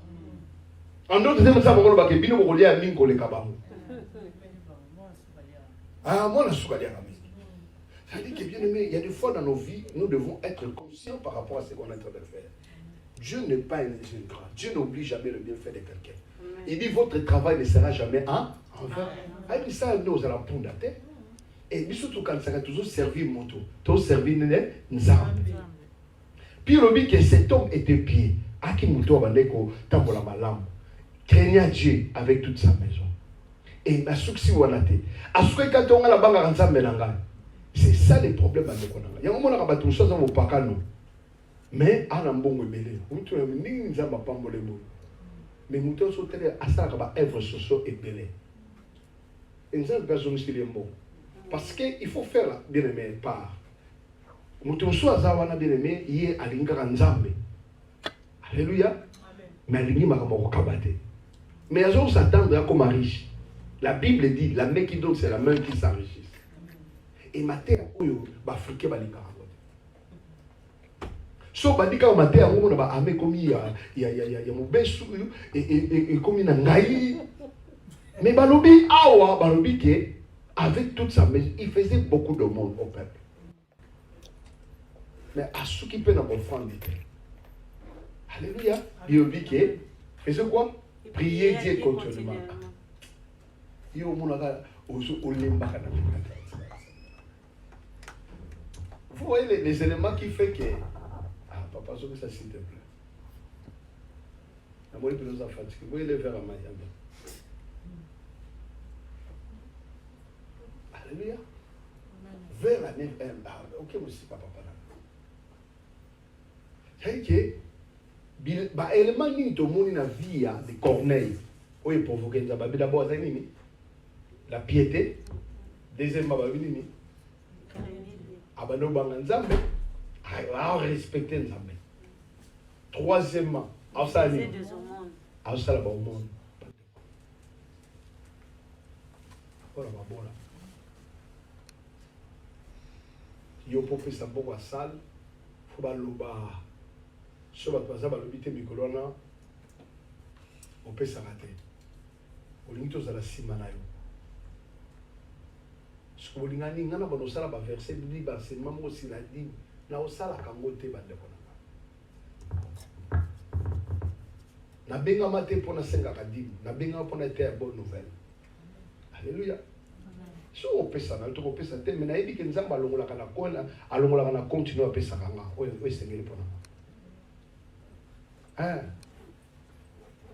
En d'autres termes ça bango ba ke bino ko lia mingo le kabango. Ah moi na suka lia kami. Ça dit que bien aimé, il y a des fois dans nos vies, nous devons être conscients par rapport à ce qu'on est en train de faire. Dieu n'est pas un ingrat. Dieu n'oublie jamais le bienfait de quelqu'un. Il dit votre travail ne sera jamais en vain. Il dit ça, nous allons prendre la terre. Et surtout quand ça va toujours servir moto, toujours servir Nzambe. Puis il dit que cet homme était pied. Aki moto abandeko tambola malam. Craignait Dieu avec toute sa maison. Et ma souci wanate. Asuka katonga la banga Nzambe nanga. C'est ça le problème avec nous. Il y a un moment où on a tout ça dans vos pacano. Mais à un bon mêlé, vous trouvez ni Nzamba pambole mo. Mais muto so tele asaka ba œuvre soso et belé. Nzamba besoin de le mot. Parce que il faut faire bien aimé part. Muto so azawana bien aimé yé alinga Nzambe. Alléluia. Mais alingi makambo ko kabate. Mais azo s'attendre à comme riche. La Bible dit la main qui donne c'est la main qui s'enrichit. Et matin oyo ba africain ba linga rabote. So ba dika matin ngo na ba ame komi ya mobesu et komi na ngai. Mais balobi awa balobi que avec toute sa maison, il faisait beaucoup de monde au peuple. Mais à ceux qui peuvent offrande. Alléluia. Balobi que faisait quoi? Prier Dieu continuellement. Yo monaka au lemba kana. Vous voyez les éléments qui font que... Ah, papa, je veux ça s'il te plaît. Vous voyez les verres à Miami. Alléluia. Vers la nef. Ok, moi aussi, papa. C'est-à-dire que... L'élément qui est dans la vie de Corneille, oui, pour vous que d'abord, la piété. Deuxièmement, abano banga Nzambe a respecter Nzambe. Troisièmement, ausala ba monde. Ora ba bola. Yo pope sa boko asal, fo ba loba. So ba twaza ba lobite mikolona. Opesa rate. Olingi to zala sima na yo. Ce que vous avez dit, vous avez verset biblique, c'est le moment où il a dit, vous avez dit, vous avez dit, vous avez pour une bonne nouvelle. Alléluia. Si on peut ça, on peut ça, mais vous avez dit que nous allons continuer à faire ça.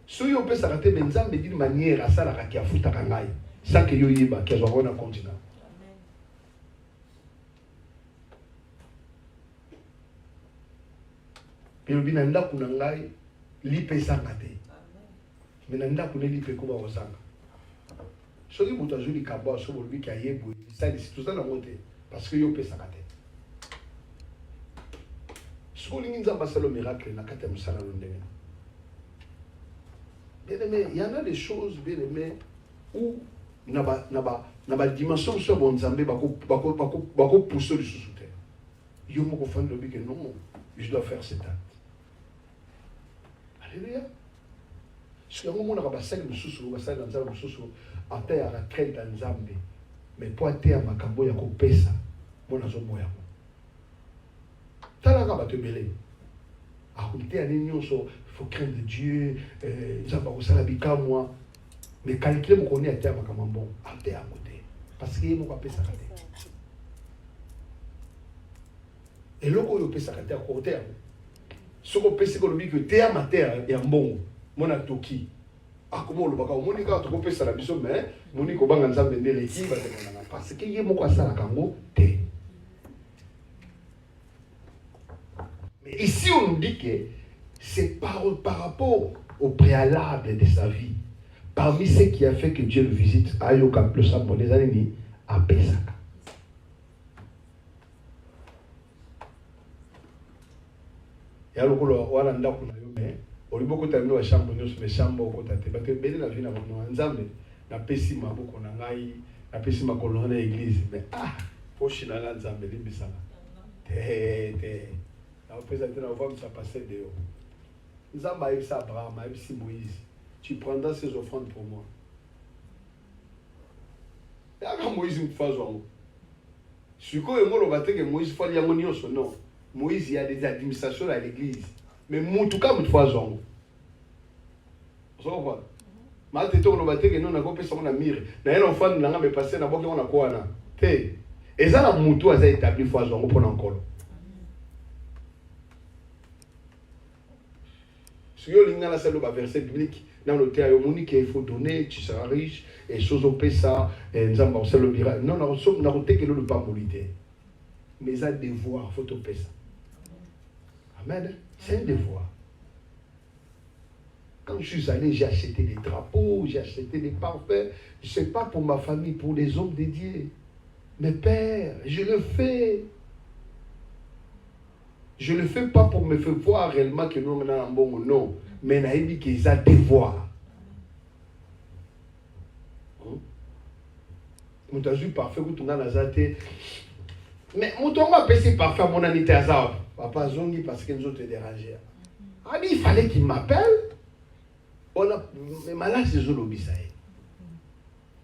Si on peut ça, mais nous avons dit de manière à ça, qui a foutu à Kangai. Ça que vous avez dit, qui a continué. Puis il nanda kunangai lipe sangate. Mais nanda kuné lipe kuba osanga. Soki buta joli kaba so bolbi ka yebo. Ça dit tout ça na monter parce que yo pe sangate. Sokoli nzamba salo miracle na kata musala londenge. Bien aimé, il y en a des choses bien aimé où naba dimension so bon nzambe bako pousser le sous terre. Yo moko fan lobi que non, je dois faire cet acte. Alléluia. Ce que nous avons fait, c'est à la crainte de Nzambe. Mais pour être à Makambo, il y a un pesa. Mon azo moya. T'as la te belé. À côté, il faut craindre Dieu. Nzamba osalabika moi. Mais calculer mon connaît à terre Makambo. À terre à côté. Parce qu'il y a mon pesa à terre. Et l'autre, il pesa à terre à côté. Ce qu'on peut, c'est que le terre ma terre est un bon. Mon atoki. Ah, comment le baka, mon nika, tu peux ça la mission, mais mon nika, on va vendre les qui va te parce qu'il y a mon quoi ça la kango, té. Mais ici, on nous dit que c'est par rapport au préalable de sa vie. Parmi ce qui a fait que Dieu le visite, à Yoka, le Sambo, les années, à Pesaka. Et alors, on a un peu mais au lieu de terminer la chambre, nous sommes chambre au côté. Parce que bien la vie n'a pas de nzambe, na pesi ma beaucoup na ngai, na pesi ma colonne à l'église. Mais faut chiner la nzambe, les bisala. La représentation de la voix, ça passait de haut. Nzambe a eu ça Abraham, a eu ça Moïse. Tu prendras ces offrandes pour moi. Et quand Moïse me fait ça, ce que Moïse fait, il y a son nom. Moïse, il y a des administrations à l'église. Mais en tout cas, il faut faire ça. Vous comprenez? Mais tu sais que nous avons fait ça, nous avons mis. Nous avons fait ça, nous avons passé, nous avons fait ça. Et ça, nous avons établi pour ça pour encore. Si vous avez un verset biblique, dans le terme, il faut donner, tu seras riche, et chose au ça, et nous avons fait le miracle. Non, nous avons fait que nous ne pas mourir. Mais ça, devoir, il faut te payer ça. Amen. C'est un devoir. Quand je suis allé, j'ai acheté des drapeaux, j'ai acheté des parfums. Ce n'est pas pour ma famille, pour les hommes dédiés. Mais Père, je le fais. Je ne le fais pas pour me faire voir réellement que nous avons un bon nom. Mais il a dit qu'ils ont des devoirs. Nous avons vu parfait que nous avons acheté. Mais nous avons passé parfait à mon anité à ça. Papa Zongi parce que nous autres dérangés. Ah, il fallait qu'il m'appelle. Mais malade, c'est Zolobi, ça est.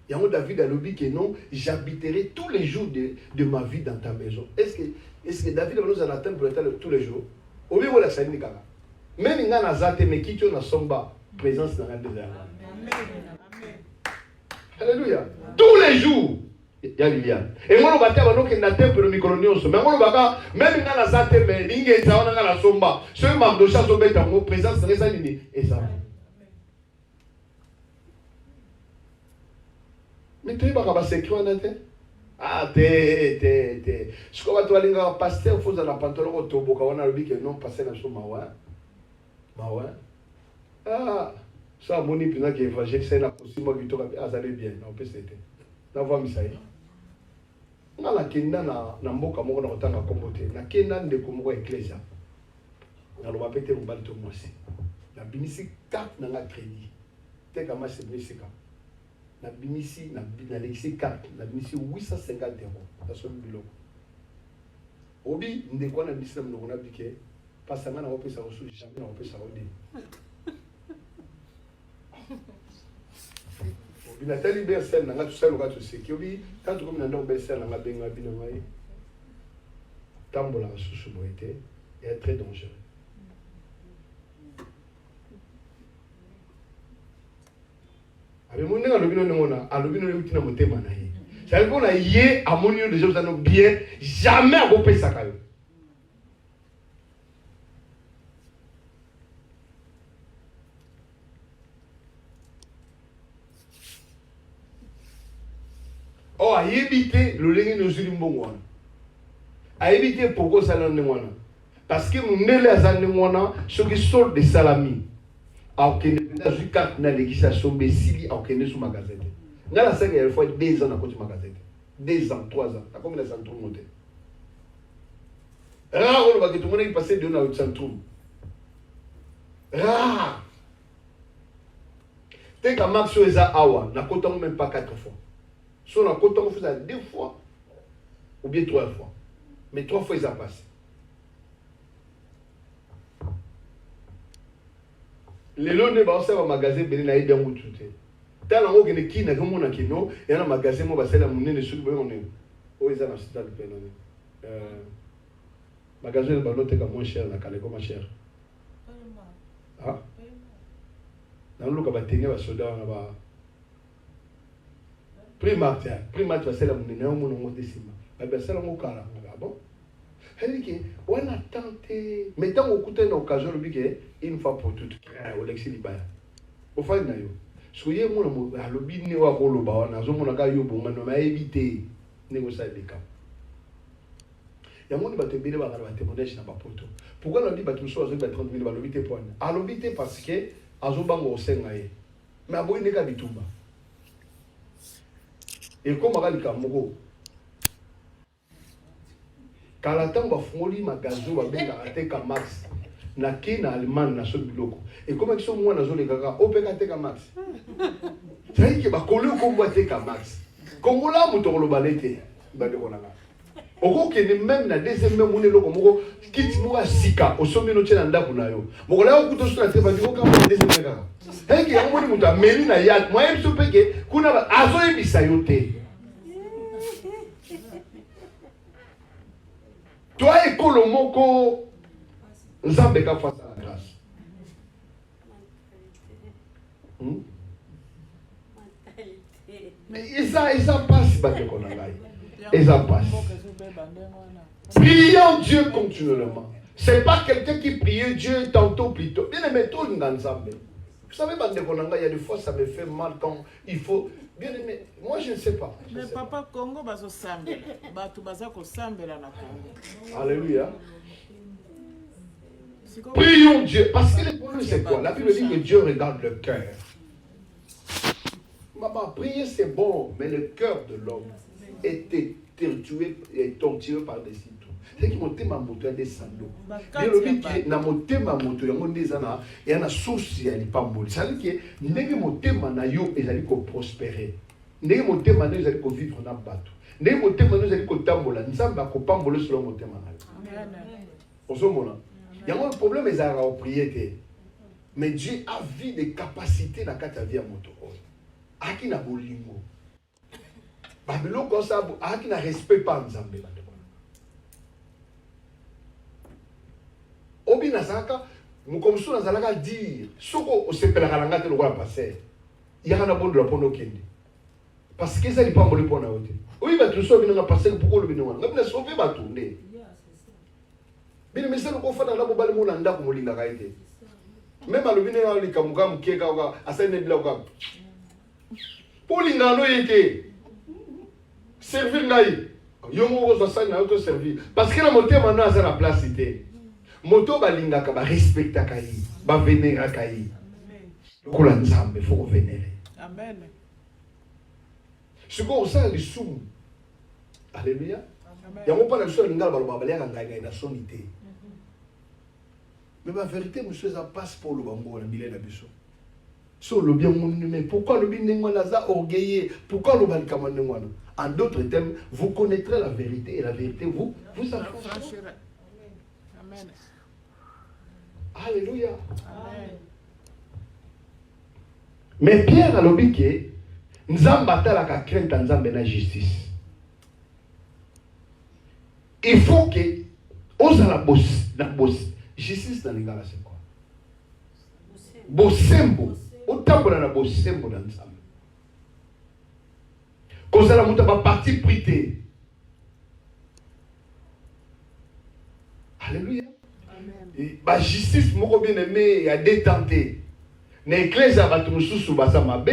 Il y a un David à l'objet que non, j'habiterai tous les jours de ma vie dans ta maison. Est-ce que David nous en attend pour être tous les jours? Au lieu de la saline, même il y a un mais qui tu as somba, présence dans la désert. Alléluia. Tous les jours. Il y a Liliane. Et moi, je vais dire que je vais mais moi, même il y a un zate, mais il y a un somba. Ce membre de chasse au bête, en présence dans la ligne. Et ça. Mais tu vas pas sécure en tête. Ah, t'es. Ce qu'on va te aller à pasteur, il faut dans la pantalon au tobo, quand on a le bic et non passer dans son maouin. Maouin. Ah, ça, mon épina qui est évangile, c'est la possible, moi qui te rappelle, ah, ça allait bien, on peut s'aider. La voix, Misaï. On a la kenda na mboka moko na kotanga kombo te. Na kenda ndeko moko ecclesia. Na lo bapete mo bali to mwasi. Na binisi 4 na nga crédit. Teka ma se bisika. Na binisi na lexi 4, na binisi 850 €. Na so biloko. Obi ndeko na binisi na mnoko na bike. Pasanga na opesa osu jamais na opesa odi. Il a tellement bien fait, il a tout ça, il a tout ce qui est. Quand tu as un bel sel, il a bien fait. Tambola sous moïté est très dangereux. Avec mon nez, à l'obino de mon à l'obino de l'outil de mon thème. C'est-à-dire qu'on a yé à mon niveau de gens qui bien, jamais à vos pays sacrés. Oh, à éviter le lien de Zulimbo. À éviter pourquoi ça n'en est pas. Parce que mon nez les années, ceux qui sont des salami, à aucun dans une carte na législation, mais s'il y a aucun sur magasin. Dans la 5 fois 2 ans à côté magasin. 2 ans, 3 ans. T'as combien de centres montés? Rare, on va que tout le monde est passé de 1 à 8 centres. Rare. Dès qu'à Max est à Awa, n'a compté même pas 4 fois. Si on a compté, on fait ça 2 fois, ou bien 3 fois. Mais 3 fois, ils ont passé. Les lots ne vont pas au magasin, mais ils n'ont pas de tout. Tant que qui n'a pas de kino, il y a un magasin, on va se la monnaie de sous le monde. Oh, ils ont acheté le pénal. Magasin de ballot est moins cher, la calé comme cher. Ah? Dans le cas, on va tenir la soda, on va. Primat, va se la monnaie, on va décimer. Mais c'est la monnaie, bon. Elle dit que on a tenté, mais tant qu'on a une occasion, une fois pour toutes, au Lexi Libaya. Au fait, nayo. Soyez mon amour, à l'objet ne va pas le bas, on a zoomé on a eu bon, on a évité négocier des cas. Il y a mon débat bien va avoir témoignage n'a pas poto. Pourquoi on dit bah tout ça, on dit 30 000 va l'objet point. À l'objet parce que azobango au Sengaye. Mais à boy n'est qu'à bitumba. Et comme on a dit qu'amogo. Quand la temps va fondre ma gazo va bien arrêter comme max. Na kina Allemagne na so biloko. Et comme ils sont moi na zone gaga, opeka te comme max. C'est que ba kolo ko boite comme max. Kongola muto lo balete ba de konanga. Oko ke même na deuxième même on eloko moko kiti mo asika osomi no tshena ndaku na yo. Moko la okuto so na te ba diko kama deuxième gaga. C'est que yango ni muto ameli na ya moi yeso peke kuna azo ebisa yo te. Toi ekolo moko Nzambe ka face à la grâce. Mais ça passe, et ça passe. Prions Dieu continuellement. C'est pas quelqu'un qui prie Dieu tantôt plutôt. Bien aimé, tout le monde Nzambe. Vous savez, il y a des fois ça me fait mal quand il faut. Bien aimé, moi je ne sais pas. Mais papa, Congo, bazo sambe. Batu bazako sambe la na Congo. Alléluia. Prions Dieu. Parce que le problème, c'est quoi? La Bible dit que Dieu regarde le cœur. Maman, prier, c'est bon, mais le cœur de l'homme est torturé par des symptômes. C'est qui monte ma moto à des sandos. Et le but qui na monte ma moto, il y a des années, il y a une source, il y a pas de ça veut dire que n'est monte ma nayo et allez prospérer. N'est monte ma nayo, allez vivre dans le bateau. N'est monte ma nayo, allez tambola. Nous sommes pas pambola sur le monte ma nayo. On se mona. Il y a un problème, ils ont prié. Mais Dieu a vu des capacités dans la vie à moto. Aki na bolingo. Babylone comme ça, aki na respect pas Nzambe. Obi na zaka, mukomsu na zalaka dire, soko o sepela kalanga te lokola passer. Ya na bondo la pono kende. Parce que ça n'est pas bon pour na wote. Oui, ba tout ça bi na passer pourquoi le bino. Ngabina sauver ba tourner. Bien mais ça ko fana na bo bali mo na ndako molinga ka ite. Même à l'obine na likamuka mukeka ka asene bila ka. Polinga no yeke. Servir ngai. Yongo ko ça na auto servir parce que la moto maintenant à la place ité. Moto balinga ka ba respecta kai, ba vénéra kai. Ko la Nzambe faut vénérer. Amen. Ce qu'on sait les sous. Alléluia. Il y a pas de chose linga ba balia ka ngai na sonité. Mais la vérité monsieur ça passe pour le bango na bilé na biso. So le bien mon mais pourquoi le bien ngwana za orgueillé? Pourquoi le ban kamane ngwana? En d'autres termes, vous connaîtrez la vérité et la vérité vous affranchirez. Amen. Alléluia. Amen. Mais Pierre a lobi que Nzamba la ka crainte Nzambe na justice. Il faut que osa la boss justice na lingala c'est quoi? Bosembo, otambola na bosembo na Nzambe. Koza la muta ba parti prité. Alléluia. Amen. Ba justice moko bien aimé a détenté. Na église à batumususu basa mabe,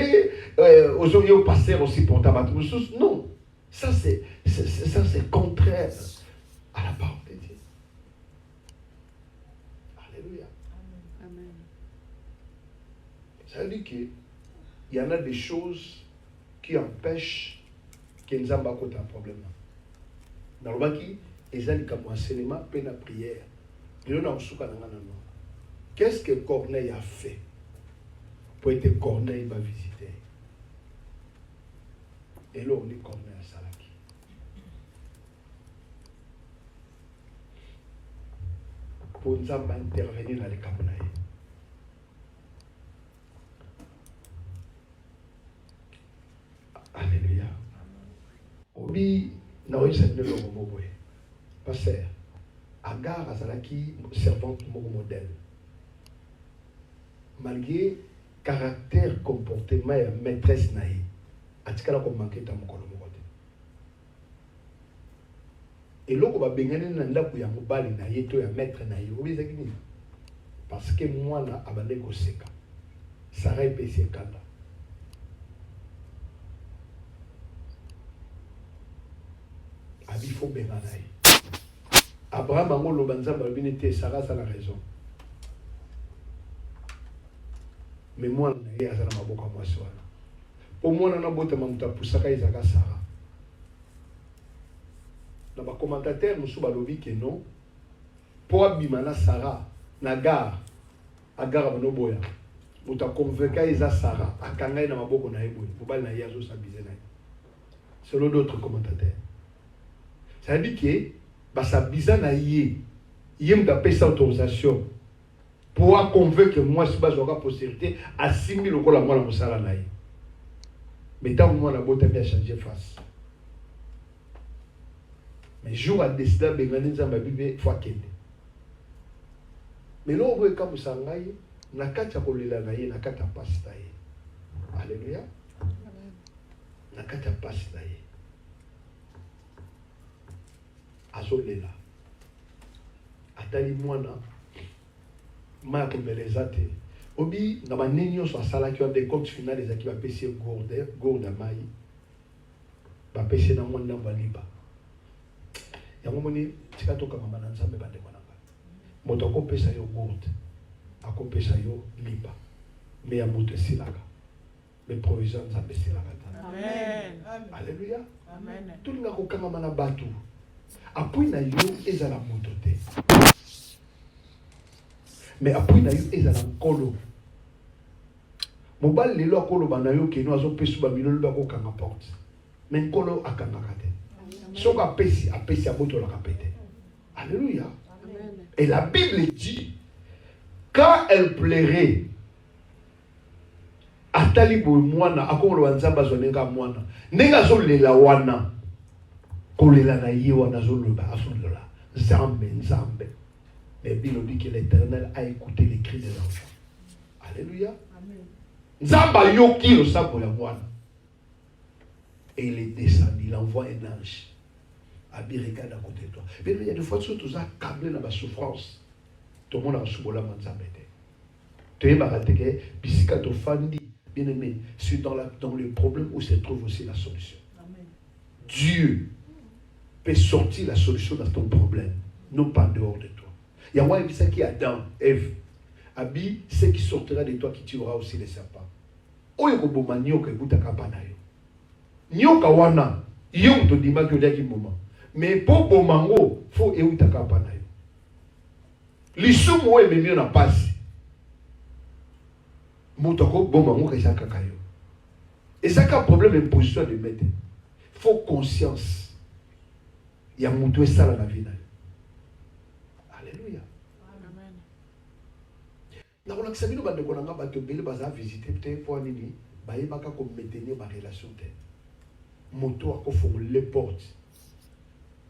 aujourd'hui au pasteur aussi pour ta batumususu. Non. Ça c'est contraire à la parole de Dieu. Alléluia. Amen. Ça veut dire qu'il y en a des choses qui empêchent que nous avons un problème. Dans le baki, ils ont un enseignement, une prière. Qu'est-ce que Corneille a fait pour être Corneille va visiter? Et là, on est Corneille à Salaki. Pour nous intervenir dans les Camerounais. Alléluia. Obi na oyesane lo boboye. Pasteur, Agar azalaki servante moko modèle. Malgré caractère, comportement et maîtresse naïe, atikala ko manquer ta mokolo moko te. Et là, on va bengane na ndako ya mobali na ye to ya maître na ye. Obi zaki ni. Parce que moi na abande ko seka. Sarah epesi ekanda. Abi faut bengana ye. Abraham ango lo banzamba bini te Sarah ça la raison. Mais moi na ye azala maboka mwasi wana. Pour moi na bota mamuta pusaka izaka Sarah. Dans les commentateurs, nous avons dit que non. Pour abimana Sarah, Nagar, Agar Manoboya, nous avons convaincu Sarah, à Kangaï na maboko na eboy, pour pas na yazo sabize na. Selon d'autres commentateurs. Ça veut dire que bah ça biza na yé, yé m'a payé sa autorisation pour convaincre moi si bas aura postérité à 6 000 euros la mois la mosala na yé. Mais tant que moi la botte a changé face. Mais jour à décider de gagner dans ma Bible fois qu'elle. Mais là on voit comme ça ngaye na kata kolela ngaye na kata pasta ye. Alléluia. Na kata pasta ye. Azolela. Atali mwana ma komeleza te. Obi na banenyo so sala ki on des comptes finales les équipes PC gourde mai. Ba PC na mwana mbaliba. Yango moni tika toka mama na nzambe bande mwana ba moto akopesa yo gourde akopesa yo liba me ya moto silaka me provision nzambe silaka. Amen. Alléluia. Amen. Tulinga kokanga mana batu apui na yo ezala moto te mais apui na yo ezala nkolo mobali lelo akolo bana yo keno azopesu ba milolo ba kokanga porte mais nkolo akanga kate. Soka apesi a moto la capete. Alléluia. Amen. Et la Bible dit, quand elle plairait, atali boy mwana akolo wanzamba zonenga mwana nenga zo lela wana kolela na ye wana zo loba asolela nzambe. Mais Bible dit que l'Éternel a écouté les cris des enfants. Alléluia. Amen. Nzamba yoki le sabo ya mwana. Et il est descendu, il envoie un ange. Abi regarde à côté de toi. Mais il y a des fois que tu as câblé dans la souffrance. Tout le monde a souffert dans la bête. Tu es baraté, bisika to fandi, bien aimé, c'est dans le problème où se trouve aussi la solution. Amen. Dieu peut sortir la solution dans ton problème, non pas dehors de toi. Il y a moi qui Adam, Ève. Abi, ce qui sortira de toi qui tuera aussi les serpents. Oyo ko bomanyo ke butaka banayo. Nyoka wana, yo to dima ko leki moment. Mais pour bomango, faut eutaka banayo. Lisumu we memio na pasi. Mutako bomango ke saka kayo. Et ça un problème de position de mettre. Faut conscience. Il y a mutu sala na vie na. Alléluia. Amen. Na ko lakisa bino bande ko nanga bato bele baza visiter peut-être pour nini ba yebaka ko maintenir ba relation te. Moto akofongola les portes.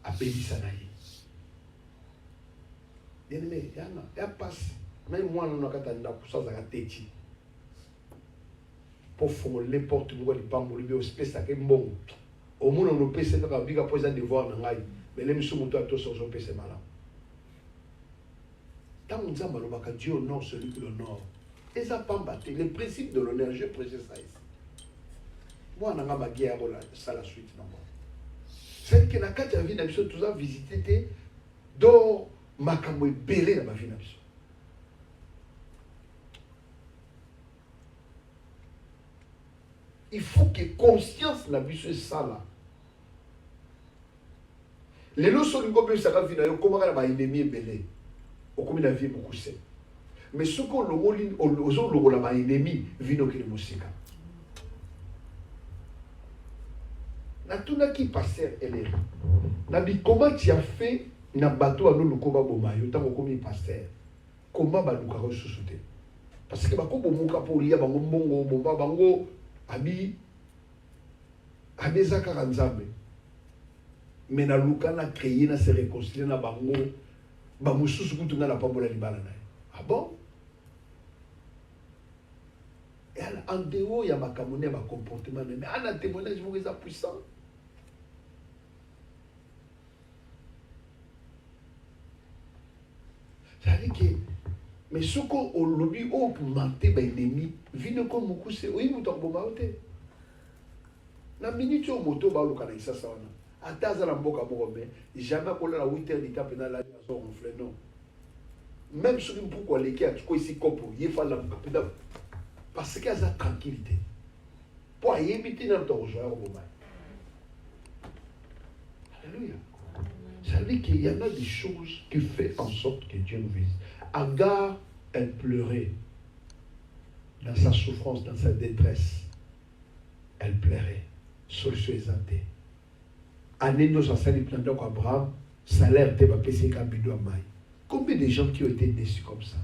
Abelisa na ye. Bien aimé, ya passe. Même moi on a katanda pour ça za teti. Pour fongola les portes ngo li pamboli be espèce à mbongo. Au monde on peut se faire biga pour ça devoir na ngai. Mais les musu moto ato so peut se malin. Tant on zamba lobaka Dieu honore celui qui l'honore. Et ça pamba le principe de l'honneur, je précise ça ici. Moi on a ma guerre ça la suite non. C'est que la carte de la vie d'Abisson, tout ça visité, dont ma camo est belé dans ma vie d'Abisson. Il faut que conscience l'Abisson ça là. Les leçons du gouvernement, ça va venir, comment on a un ennemi belé. Au combien la vie est beaucoup c'est. Mais ce qu'on a un ennemi, vient au qu'il est musical. Na tuna qui passer elle na dit comment tu as fait na bateau à nous koba boma yo tango komi passer comment ba luka ko susute parce que ba ko bomuka pour liya bango mbongo bomba bango abi abeza karanzambe mais na luka na créer na se réconcilier na bango ba mususu kutunga na pambola libala na ah bon et en dehors il y a ma camone ma comportement mais en témoignage vous êtes puissant. C'est-à-dire que, mais ce qu'on lobby pour mentir les ennemis, vient comme beaucoup, c'est oui, nous t'en bon na minute au moto ba loka na isasa wana. Ataza na mboka moko jamais qu'on la 8h du temps pendant la nuit on ronfle non. Même sur une pourquoi les gars quoi ici copo, il faut la parce qu'il y a cette tranquillité. Pour éviter dans ton joie au moment. Alléluia. Ça veut dire qu'il y en a des choses qui font en sorte que Dieu nous vise. Agar, elle pleurait dans sa souffrance, dans sa détresse. Elle pleurait. Solution exaltée. Année nous a sali pendant qu'Abraham, salaire te va payer un bidou à maille. Combien de gens qui ont été déçus comme ça?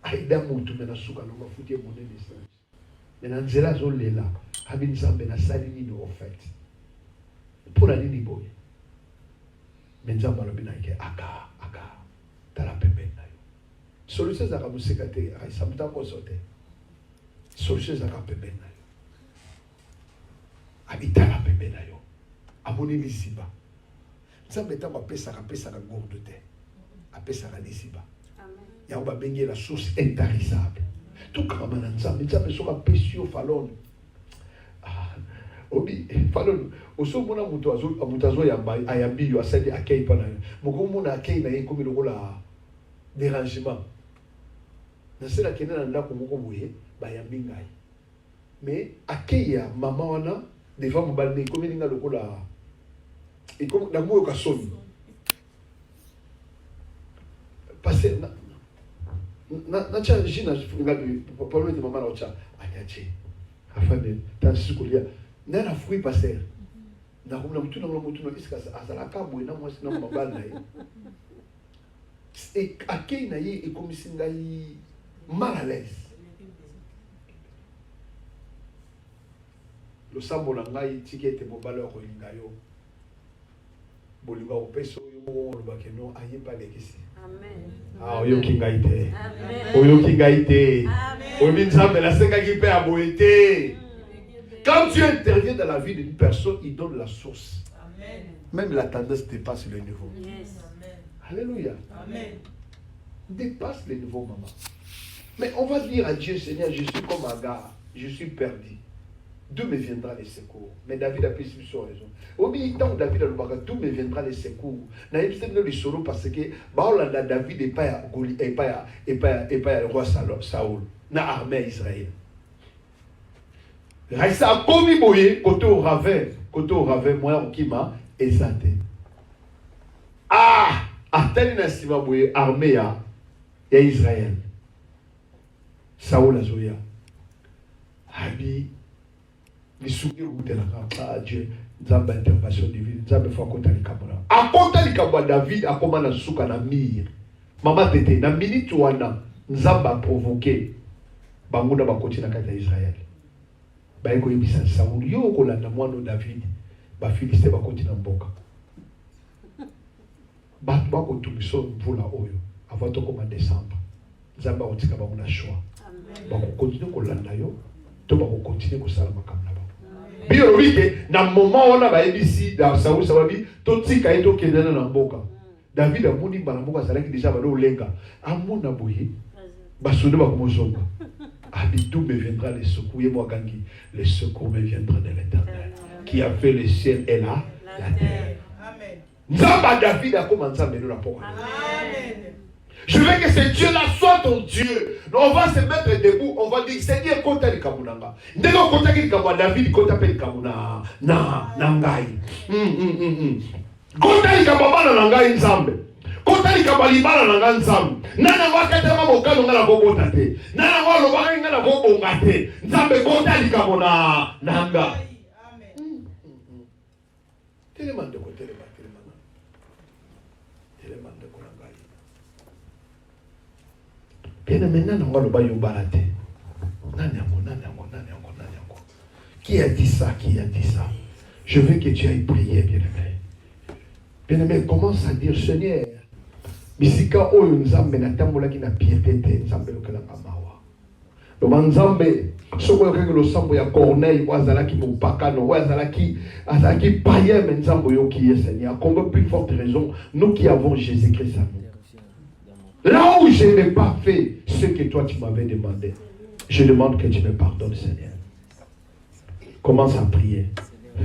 Aïda Moutou, maintenant, souka, nous va foutre mon naissance. Maintenant, Zela Zolela, Abin Zambe, na salini nous, en fait. Pour la ligne boy. Mais nous avons le Aka, t'as la pépé. Solution za kamusekate, ay samta ko sote. Solution za kapépé. Habita la pépé na yo. Aboni lisiba. Nzambe ta pesa gourde te. Apesa la lisiba. Amen. Ya ba bengi la source intarissable. Tout comme na nzambe soka pesio falon. Ah, obi falon osomona muto azo yamba ayambi yo asali akei pana. Moko mona akei na ye komi lokola dérangement. C'est la kena na ko moko boye ba yambi ngai. Mais akei ya mama wana devant mo balne komi ninga lokola et comme na moyo ka soni. Passer na cha jina ngabi problème de maman na cha ayache. Afande tan sikulia na na fruit passer. Na ko na mutu na iska azala ka boye na mwasi na mabal na ye. Et akei na ye e comme singa yi mal à l'aise. Le sambo na ngai tikete mobala ko ingayo. Boliba opeso yo lo bakeno aye pa lekisi. Amen. Ah oyo kingaite. Amen. Oyo kingaite. Amen. Oyo nzambe la senga ki pe aboete. Quand Dieu intervient dans la vie d'une personne, il donne la source. Amen. Même la tendance dépasse le niveau. Yes. Amen. Alléluia. Amen. Dépasse le niveau, maman. Mais on va dire à Dieu, Seigneur, je suis comme Agar, je suis perdu. D'où me viendra les secours? Mais David a pris sur raison. Au milieu où David a le bagage, d'où me viendra les secours? N'a pas été le solo parce que Baola David et pas le roi Saoul, n'a armé Israël. Raïsa a commis boye côté au ravin, moi qui m'a exalté. Ah, Atali na siva boye armée ya Israël. Saoul a zoya. Habi les souvenirs de la Dieu, Nzamba intervention divine, Nzamba faut compter les camarades. À compter les camarades David, à comment la souka na mire. Maman tete, na minute wana, Nzamba provoqué. Bamuna ba continue na kata Israël. Ba eko yebisa Saoul yo ko landa mwana David, ba Philiste ba continue na mboka. Ba ba ko tumiso mvula oyo, avant to koma décembre. Nzamba otika ba muna choix. Amen. Ba ko continue ko landa yo, to ba ko continue ko sala makamna. Bio wike na moment on a ba ebisi da Saoul sababi to tika eto kendana na mboka. David amuni bana mboka salaki déjà ba do lenga. Amona boye basonde ba komozonga. D'où me viendra les secours? Et moi gangi, les secours me viendront de l'Éternel qui a fait le ciel et la terre. Amen. Nzamba David a commencé à mener la parole. Amen. Je veux que ce Dieu-là soit ton Dieu. On va se mettre debout, on va dire Seigneur, compte les Kamunanga. Dès qu'on compte les Kamuna, David compte les Kamuna, Nangai. Compte les Kamuna Nangai Nzambe. Compte les Kabalibana Nangai Nzambe. Nana Wakatama Mokano Ngala Bobotate. Nana Walo Ngala Bobongate. Nzambe compte les Kamuna Nanga. Amen. Téléman de côté, téléman de Kolangai. Bien maintenant, on va le bailler au baraté. Qui a dit ça? Qui a dit ça? Je veux que tu ailles prier, bien-aimé. Bien-aimé, commence à dire Seigneur. Misika oyo nzambe na tambola ki na piété te nzambe lokela kamawa. Lo banzambe soko ke lo sambo ya Corneille wazala ki mupakano wazala ki païen nzambo yo ki est Seigneur. Comme plus forte raison nous qui avons Jésus-Christ à nous. Là où je n'ai pas fait ce que toi tu m'avais demandé, je demande que tu me pardonnes, Seigneur. Commence à prier.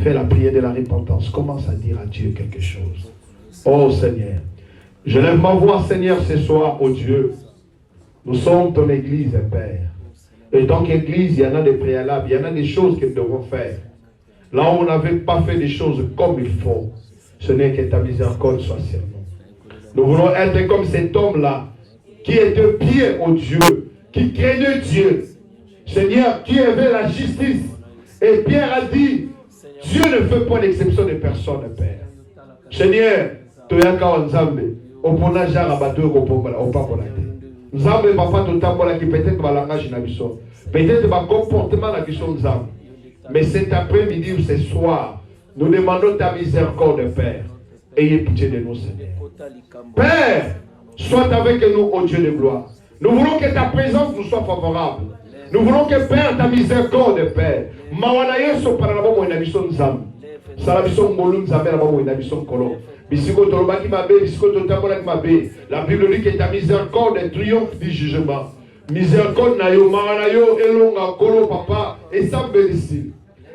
Fais la prière de la repentance. Commence à dire à Dieu quelque chose. Oh Seigneur, je lève ma voix, Seigneur, ce soir, oh Dieu. Nous sommes ton église, Père. Et dans l'église, il y en a des préalables, il y en a des choses que nous devons faire. Là où on n'avait pas fait des choses comme il faut, ce n'est que ta miséricorde soit sur nous. Nous voulons être comme cet homme-là, qui était pied au Dieu, qui craignait Dieu. Seigneur, qui avait la justice. Et Pierre a dit, Dieu ne fait pas l'exception de personne, Père. Seigneur, tu es encore en Zambé. Au pona jara bateau au papa. Nzambe papa totambola qui peut-être va langage na biso. Peut-être va comportement na biso Nzambe. Mais cet après-midi ou ce soir, nous demandons ta miséricorde, Père. Ayez pitié de nous, Seigneur. Père, sois avec nous, ô Dieu de gloire. Nous voulons que ta présence nous soit favorable. Nous voulons que, Père, ta miséricorde, Père. Mawana yeso para na bomo na biso Nzambe. Sala biso ngolu Nzambe na bomo na biso nkolo. Bisiko tolobaki mabe, bisiko totambola mabe. La Bible dit que ta miséricorde triomphe du jugement. Miséricorde na yo, mawana yo elonga kolo papa et sans bénéfice.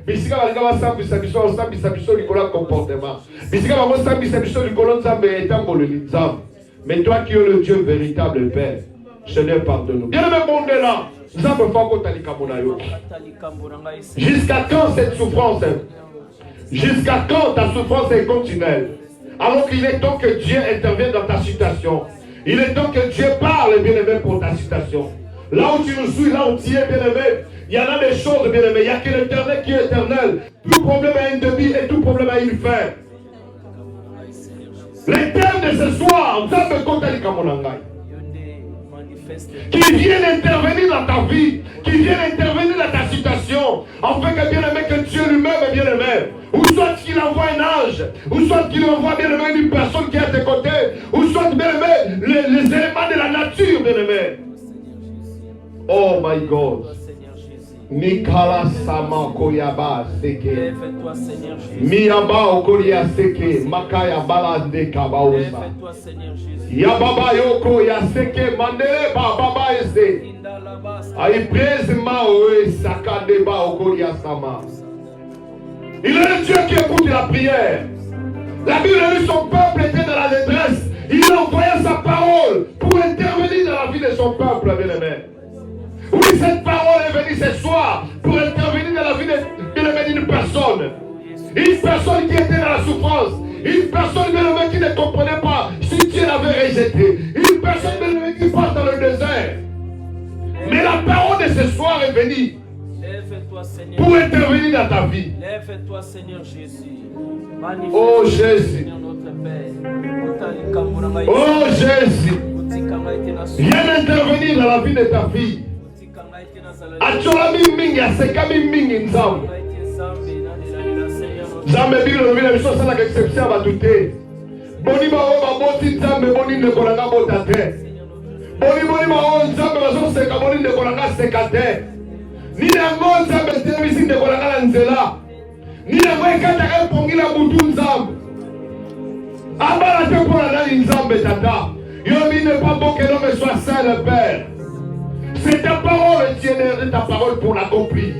Bisika balika basambisa biso, basambisa biso likolo comportement. Bisika basambisa biso likolo Nzambe etamboli Nzambe. Mais toi qui es le Dieu véritable, Père, Seigneur, pardonne-nous. Bien le monde est là. Jusqu'à quand cette souffrance? Jusqu'à quand ta souffrance est continuelle? Alors qu'il est temps que Dieu intervienne dans ta situation. Il est temps que Dieu parle, bien-aimé, pour ta situation. Là où tu nous suis, là où tu es, bien-aimé, il y en a des choses, bien-aimé. Il n'y a que l'éternel qui est éternel. Tout problème a une début et tout problème a une fin. Les thèmes de ce soir, qui viennent intervenir dans ta vie, qui viennent intervenir dans ta situation, afin que bien-aimé, que Dieu lui-même est bien-aimé. Ou soit qu'il envoie un ange, ou soit qu'il envoie bien-aimé une personne qui est à tes côtés, ou soit bien-aimé les éléments de la nature, bien-aimé. Oh my God. Mikala sama koyaba seke. Miyaba okoria seke. Makaya balande kabaosa. Yababa yoko yaseke mandele baba ese. Aïe prese maoe sakade ba okoria sama. Il est le Dieu qui écoute la prière. La Bible dit son peuple était dans la détresse. Il a envoyé sa parole pour intervenir dans la vie de son peuple, bien-aimé. Oui, cette parole est venue ce soir pour intervenir dans la vie d'une personne. Une personne qui était dans la souffrance. Une personne qui ne comprenait pas si Dieu l'avait rejeté. Une personne qui passe dans le désert. Mais la parole de ce soir est venue pour intervenir dans ta vie. Lève-toi, Seigneur Jésus. Oh Jésus. Oh Jésus. Viens intervenir dans la vie de ta fille. Achola mingi aseka mingi nzambe. Nzambe Bible vile biso sala ka exception ba douter. Boni ba o ba boti nzambe boni ne kolanga bota te. Boni ba o nzambe bazo seka boni ne kolanga seka te. Ni nango nzambe te bisi ne kolanga na nzela. Ni nango ekata ka pongila butu nzambe. Abala te pour la nzambe tata. Yo mi ne pas bon que l'homme soit seul, Père. C'est ta parole, Dieu, ta parole pour l'accomplir.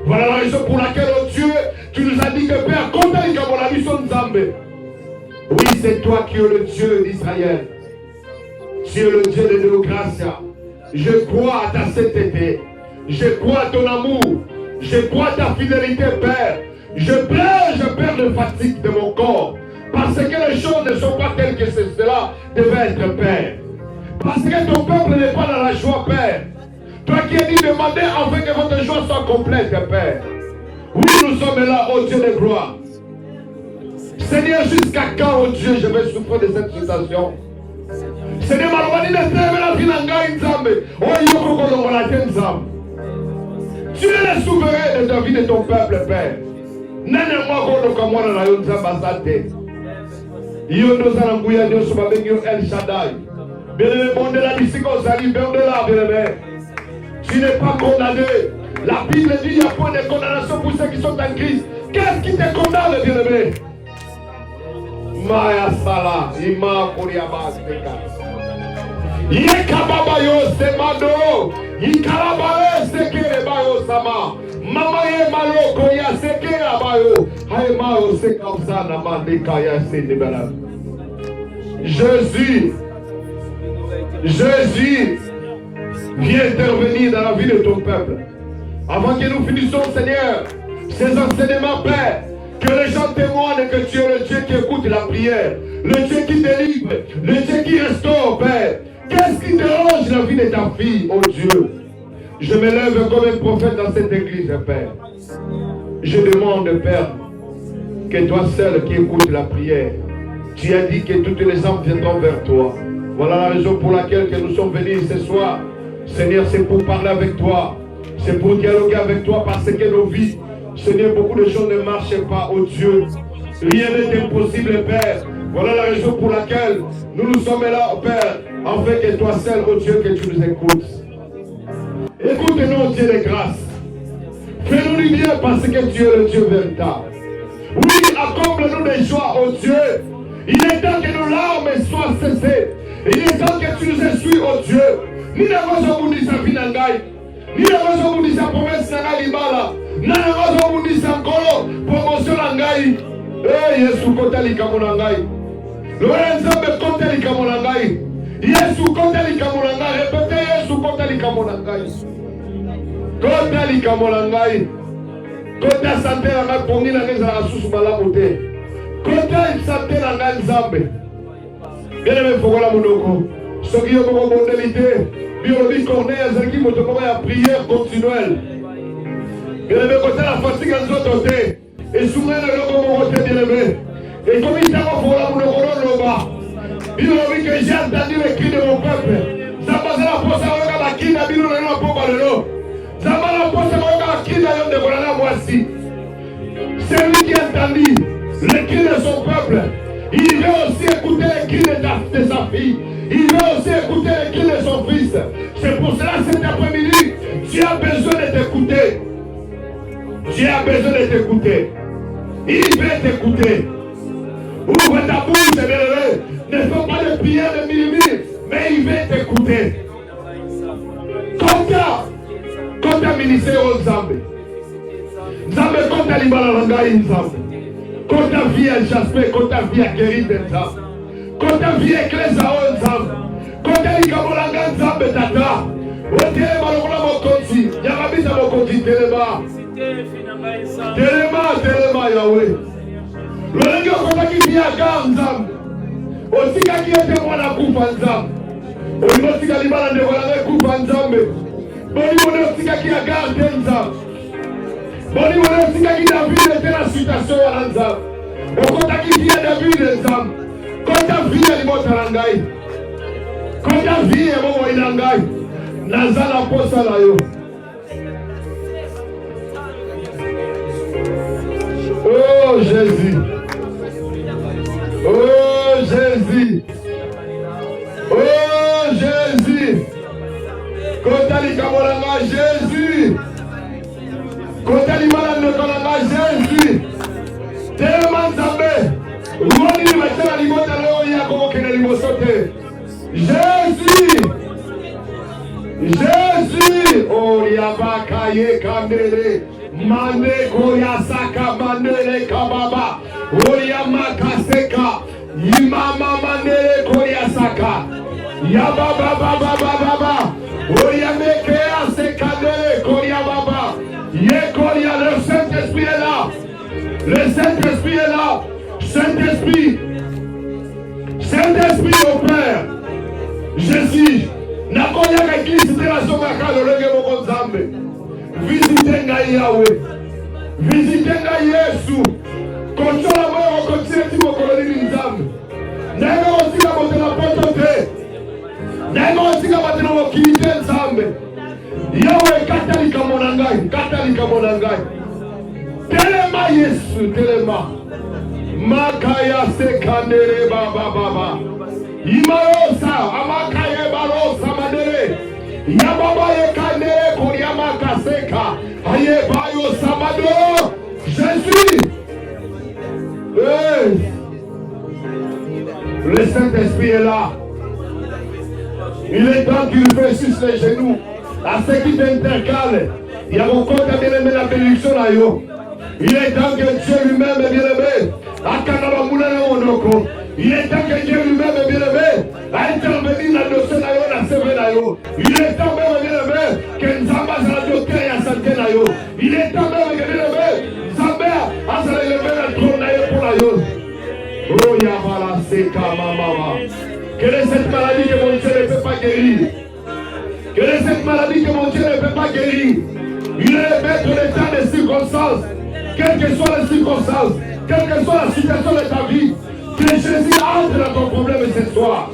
Voilà la raison pour laquelle, oh Dieu, tu nous as dit que Père, quand tu as mon ami son Zambé. Oui, c'est toi qui es le Dieu d'Israël. Tu es le Dieu de nos grâces. Je crois à ta sainteté. Je crois à ton amour. Je crois à ta fidélité, Père. Je perds de fatigue de mon corps. Parce que les choses ne sont pas telles que cela devait être, Père. Parce que ton peuple n'est pas dans la joie, Père. Toi qui as dit demander afin que votre joie soit complète, Père. Oui, nous sommes là, oh Dieu de gloire. Seigneur, jusqu'à quand, oh Dieu, je vais souffrir de cette situation? Seigneur, tu es le souverain de la vie de ton peuple, Père. Tu n'es pas condamné. La Bible dit qu'il n'y a point de condamnation pour ceux qui sont en Christ. Qu'est-ce qui te condamne, bien-aimé? Maya Sala, Ima Kuriaba Seka. Yekababayo semado. Yikalabale sekere bayo sama. Mama ye maloko ya sekere bayo. Haye mayo sekausa mandeka ya senebala. Jésus, viens intervenir dans la vie de ton peuple. Avant que nous finissions, Seigneur, ces enseignements, Père, que les gens témoignent que tu es le Dieu qui écoute la prière, le Dieu qui délivre, le Dieu qui restaure, Père. Qu'est-ce qui dérange la vie de ta fille, oh Dieu? Je me lève comme un prophète dans cette église, Père. Je demande, Père, que toi seul qui écoutes la prière, tu as dit que toutes les âmes viendront vers toi. Voilà la raison pour laquelle que nous sommes venus ce soir. Seigneur, c'est pour parler avec toi. C'est pour dialoguer avec toi parce que nos vies, Seigneur, beaucoup de choses ne marchent pas, oh Dieu. Rien n'est impossible, Père. Voilà la raison pour laquelle nous sommes là, Père, afin que toi seul, oh Dieu, que tu nous écoutes. Écoute-nous, Dieu de grâce. Fais-nous du bien parce que tu es le Dieu véritable. Oui, accomple-nous des joies, oh Dieu. Il est temps que nos larmes soient cessées. Il est temps que tu nous essuies, oh Dieu. Ni n'avons pas sa vie n'angai. Ni n'avons pas sa promesse n'angai libala. Ni n'avons pas sa kolo promotion n'angai. Eh, Yesu kotali kamonangai. Lorenzo kotali kamonangai. Yesu kotali kamonangai. Répétez Yesu kotali kamonangai. Kotali kamonangai. Kota santé la ngai pongi na ngai za susu malamu te. Kota santé la ngai nzambe. Bien aimé fokola monoko. Soki yo ko modalité. Biologie corneille azaki motoko ya prière continuelle. Bien aimé kota la fatigue nzoto te. Et souvent le logo mokote bien aimé. Et comme il t'a fokola monoko loba. Biologie que j'ai entendu les cris de mon peuple. Ça passe la posa oka bakina bilo na po balelo. C'est lui qui a entendu les cris de son peuple. Il veut aussi écouter les cris de sa fille. Il veut aussi écouter les cris de son fils. C'est pour cela cet après-midi, tu as besoin de t'écouter. Tu as besoin de t'écouter. Il veut t'écouter. Ouvre ta bouche, bien-aimé. Ne fais pas de prière de mille, mais il veut t'écouter. Kota ministère au Nzambe. Nzambe kota libala langai Nzambe. Kota via Jasper, kota via Kerib Nzambe. Kota via Eklesa au Nzambe. Kota likamolanga Nzambe tata. Otele malokola mokonzi. Yakabisa mokonzi telema. Telema Yahweh. Lolenge okotaki via Gar Nzambe. Otikaki ete mwana kufa Nzambe. Oimotika libala ndekolanga kufa Nzambe. Boni mone otikaki ya garde Nzambe. Boni mone otikaki David ete na situation wana Nzambe. Okotaki via David Nzambe. Kota via libota na ngai. Kota via momo ina ngai. Nazala posa na yo. Oh Jésus. Oh Jésus. Oh Jésus. Kotali kabolanga Jésus. Kotali malande kolanga Jésus. Tellement Nzambe. Rwani ni matela libota leo ya kokokena libosote. Jésus. Jésus. Oh yabaka ye kandere. Mane koya saka manere kababa. Oh yamaka seka. Imama manere koya saka. Yababa baba baba. Oyamekea sekadere koria baba. Ye koria, le Saint-Esprit est là. Le Saint-Esprit est là. Saint-Esprit. Saint-Esprit au Père. Jésus. Nakoya l'église de la Somaka le lege moko Nzambe. Visitez ngai Yahweh. Visitez ngai Yesu. Kontola moyo kontine ti mokolo ni Nzambe. Nanga otika motela poto te. Nanga otika motela mokilite Nzambe. Yahweh katalika monangai, katalika monangai. Telema Yesu, telema. Makaya sekandere baba baba. Imarosa, amakaye barosa madere. Yababa ye kandere koryama kaseka. Aye bayo samado. Jésus. Hey. Le Saint-Esprit est là. Il est temps qu'il fléchisse les genoux à ceux qui t'intercalent. Il y a beaucoup de bien-aimé la bénédiction là. Il est temps que Dieu lui-même est bien-aimé. Il est temps que Dieu lui-même est bien-aimé. À intervenir dans le dossier là, dans la il est temps même bien-aimé que nous avons la docteur et la santé là. Il est temps même bien-aimé. Zambé a élevé le trône là pour la. Oh Yabala Seka Mama. Quelle est cette maladie que mon Dieu ne peut pas guérir? Quelle est cette maladie que mon Dieu ne peut pas guérir? Il est maître des temps des circonstances. Quelles que soient les circonstances, quelle que soit la situation de ta vie, que Jésus entre dans ton problème ce soir.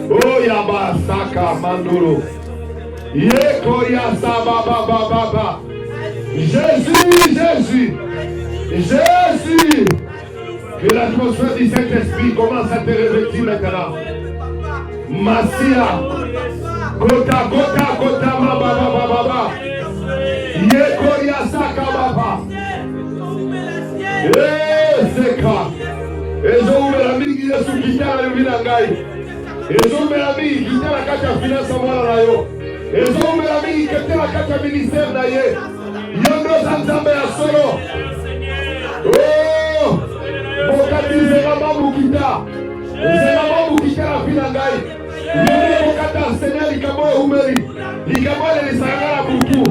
Oh Yaba Saka Mandolo. Yeko Yasa Baba Baba. Jésus, Jésus, Jésus. Que l'atmosphère du Saint-Esprit commence à te revêtir maintenant. Massia. Kota, kota, kota, baba, baba. Yeko Yasaka Baba. Seka. Ezomela mingi Yesu kitala yubina ngai. Ezomela mingi kitala kata finance mwana na yo. Ezomela mingi kitala kata ministère na ye. Yondo zanzambe ya solo. Oh! Bokati zera mamu kita. Zera mamu kita la fina ngai. Yoni bokata Seigneur likabo umeri. Likabo le lisangala buku.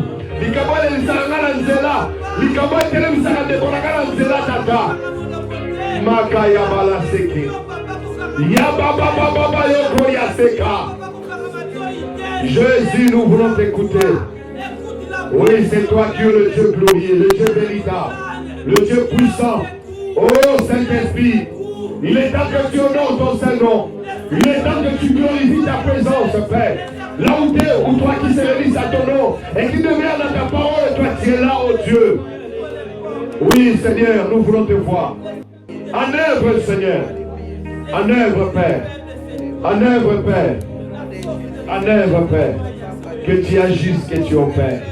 Likabo le lisangala nzela. Likabo tele misanga de bonagala nzela tata. Maka ya bala seke. Ya baba baba yoko ya seka. Jésus, nous voulons t'écouter. Oui, c'est toi qui es le Dieu glorieux, le Dieu véritable, le Dieu puissant. Oh Saint-Esprit, il est temps que tu honores ton Saint-Nom. Il est temps que tu glorifies ta présence, Père. Là où tu es, ou toi qui se réalise à ton nom, et qui demeure dans ta parole, toi tu es là, oh Dieu. Oui, Seigneur, nous voulons te voir. En œuvre, Seigneur. En œuvre, Père. En œuvre, Père. En œuvre, Père. Que tu agisses, que tu opères.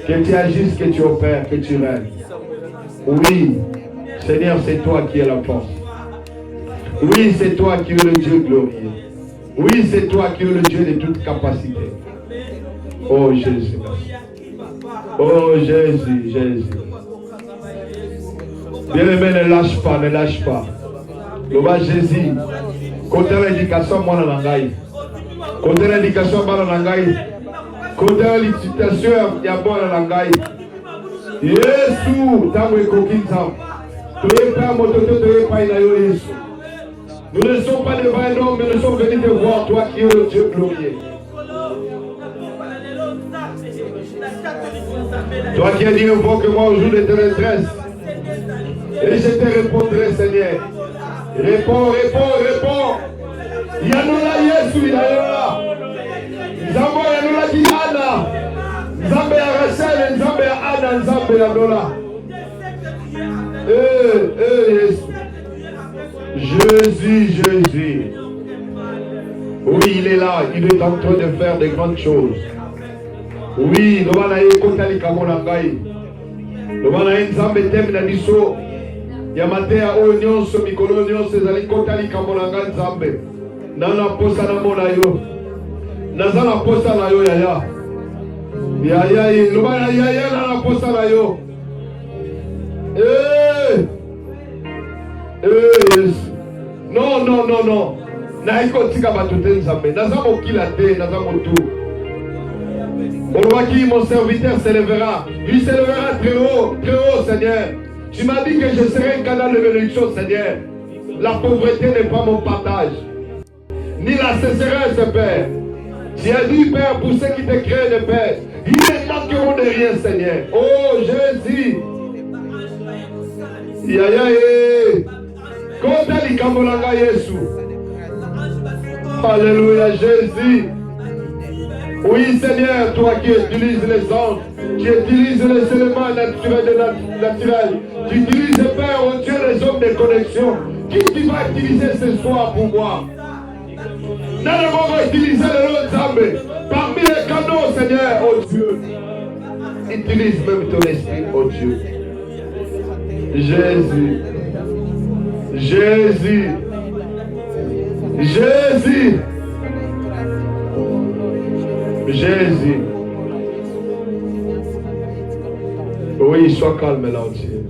Que tu agisses, que tu opères, que tu règnes. Oui, Seigneur, c'est toi qui es la force. Oui, c'est toi qui es le Dieu glorieux. Oui, c'est toi qui es le Dieu de toute capacité. Oh Jésus. Oh Jésus, Jésus. Bien-aimé, ne lâche pas, ne lâche pas. Le roi Jésus, côté l'éducation, moi, dans la côté l'éducation, moi, dans la côté l'éducation, il y a bon dans la Yesu, tango ekokinza. Tu pas mototo, tu pas Yesu. Nous ne sommes pas devant un homme, mais nous sommes venus te voir, toi qui es le Dieu glorieux. Toi qui as dit invoque-moi au jour de ta détresse. Et je te répondrai, Seigneur. Réponds, réponds, réponds. Yanola Yesu, Yanola. Zambo Yanola Diana. Zambe ya Rachel, Zambe ya Anna, Zambe ya Nola. Yesu. Jésus, Jésus. Oui, il est là. Il est en train de faire de grandes choses. Oui, nous allons aller côté Kamonangai. Nous allons aller Zambe Temna Niso. Yamatea Onion, Mikolo, César, Kotali Kamonanga Zambe. Nana Posa Namona yo. Nazana Posa na yo yaya. Yaya, nous allons yaya Nana Posa na yo. Non, non, non, non. Naiko tika batute nzambe. Nazamo kila te, nazamo tout. Qui mon serviteur s'élèvera. Il s'élèvera très haut, Seigneur. Tu m'as dit que je serai un canal de bénédiction, Seigneur. La pauvreté n'est pas mon partage. Ni la sécheresse, Père. Tu as dit, Père, pour ceux qui te créent de Père, ils ne manqueront de rien, Seigneur. Oh, Jésus. Alléluia, Jésus. Oui, Seigneur, toi qui utilises les anges, qui utilises les éléments naturels, tu utilises, Père, oh Dieu, les hommes de connexion. Qui tu vas utiliser ce soir pour moi? Nous allons utiliser le nom de Zambé. Parmi les canaux, Seigneur, oh Dieu. Utilise même ton esprit, oh Dieu. Jésus. Jésus. Jésus. Jésus. Oui, sois calme là entier.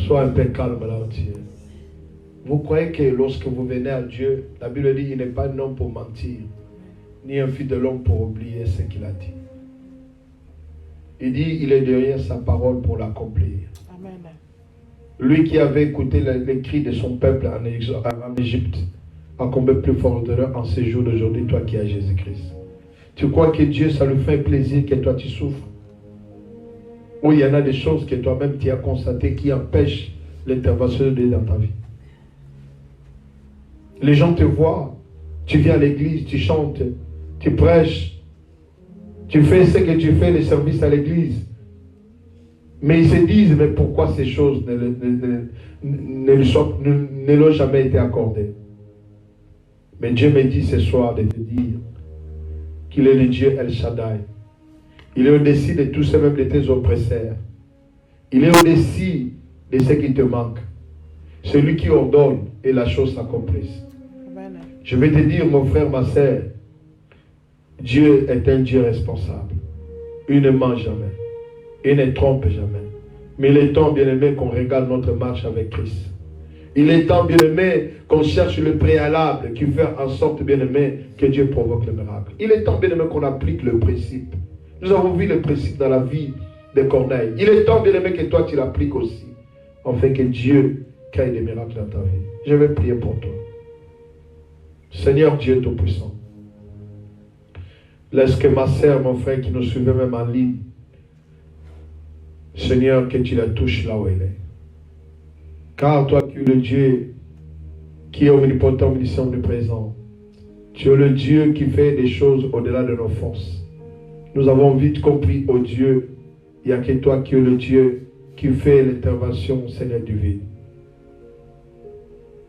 Sois un peu calme là entier. Vous croyez que lorsque vous venez à Dieu, la Bible dit qu'il n'est pas un homme pour mentir, ni un fils de l'homme pour oublier ce qu'il a dit. Il dit il est derrière sa parole pour l'accomplir. Amen. Lui qui avait écouté les cris de son peuple en Égypte, a combien plus fort d'honneur en ces jours d'aujourd'hui, toi qui as Jésus-Christ. Tu crois que Dieu, ça lui fait plaisir que toi tu souffres? Ou il y en a des choses que toi-même tu as constatées qui empêchent l'intervention de Dieu dans ta vie. Les gens te voient, tu viens à l'église, tu chantes, tu prêches, tu fais ce que tu fais, les services à l'église. Mais ils se disent, mais pourquoi ces choses ne l'ont jamais été accordées? Mais Dieu me dit ce soir de te dire qu'il est le Dieu El Shaddai. Il est au-dessus de tout ce, même de tes oppresseurs. Il est au-dessus de ce qui te manque. Celui qui ordonne et la chose s'accomplisse. Je vais te dire, mon frère, ma sœur, Dieu est un Dieu responsable. Il ne ment jamais. Il ne trompe jamais. Mais il est temps, bien-aimé, qu'on regarde notre marche avec Christ. Il est temps, bien-aimé, qu'on cherche le préalable qui fait en sorte, bien-aimé, que Dieu provoque le miracle. Il est temps, bien-aimé, qu'on applique le principe. Nous avons vu le principe dans la vie de Corneille. Il est temps, bien-aimé, que toi, tu l'appliques aussi. Afin que Dieu crée des miracles dans ta vie. Je vais prier pour toi. Seigneur Dieu Tout-Puissant, laisse que ma sœur, mon frère qui nous suivait même en ligne, Seigneur, que tu la touches là où elle est. Car toi qui es le Dieu qui est omnipotent, omniscient, omniprésent, tu es le Dieu qui fait des choses au-delà de nos forces. Nous avons vite compris, oh Dieu, il n'y a que toi qui es le Dieu qui fait l'intervention, Seigneur divine.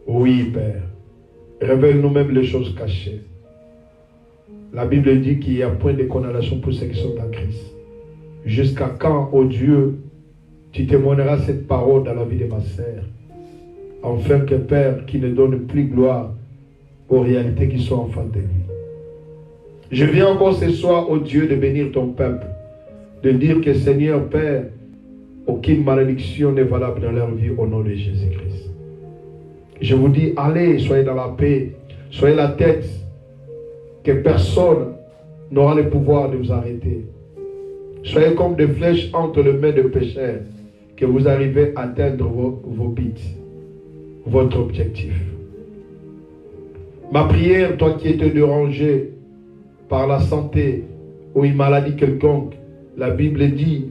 Oui, Père. Révèle nous-mêmes les choses cachées. La Bible dit qu'il n'y a point de condamnation pour ceux qui sont en Christ. Jusqu'à quand, ô Dieu, tu témoigneras cette parole dans la vie de ma sœur, afin que Père, qui ne donne plus gloire aux réalités qui sont en face de lui. Je viens encore ce soir, ô Dieu, de bénir ton peuple, de dire que Seigneur Père, aucune malédiction n'est valable dans leur vie au nom de Jésus-Christ. Je vous dis, allez, soyez dans la paix, soyez la tête, que personne n'aura le pouvoir de vous arrêter. Soyez comme des flèches entre les mains de pécheurs, que vous arrivez à atteindre vos buts, votre objectif. Ma prière, toi qui étais dérangé par la santé ou une maladie quelconque, la Bible dit,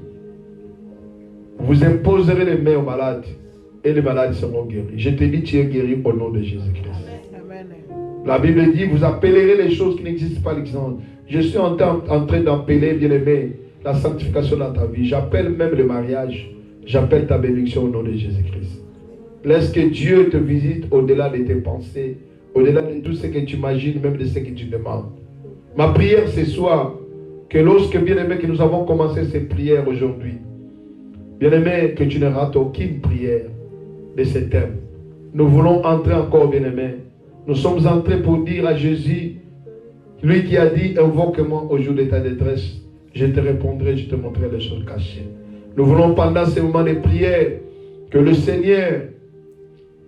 vous imposerez les mains aux malades et les malades seront guéris. Je te dis, tu es guéri au nom de Jésus-Christ. La Bible dit, vous appellerez les choses qui n'existent pas l'exemple. Je suis en train d'appeler, bien-aimé, la sanctification dans ta vie. J'appelle même le mariage. J'appelle ta bénédiction au nom de Jésus-Christ. Laisse que Dieu te visite au-delà de tes pensées, au-delà de tout ce que tu imagines, même de ce que tu demandes. Ma prière ce soir, que lorsque, bien-aimé, que nous avons commencé ces prières aujourd'hui, bien-aimé, que tu ne rates aucune prière de ce thème. Nous voulons entrer encore, bien-aimé. Nous sommes entrés pour dire à Jésus, lui qui a dit, invoque-moi au jour de ta détresse, je te répondrai, je te montrerai les choses cachées. Nous voulons pendant ces moments de prière, que le Seigneur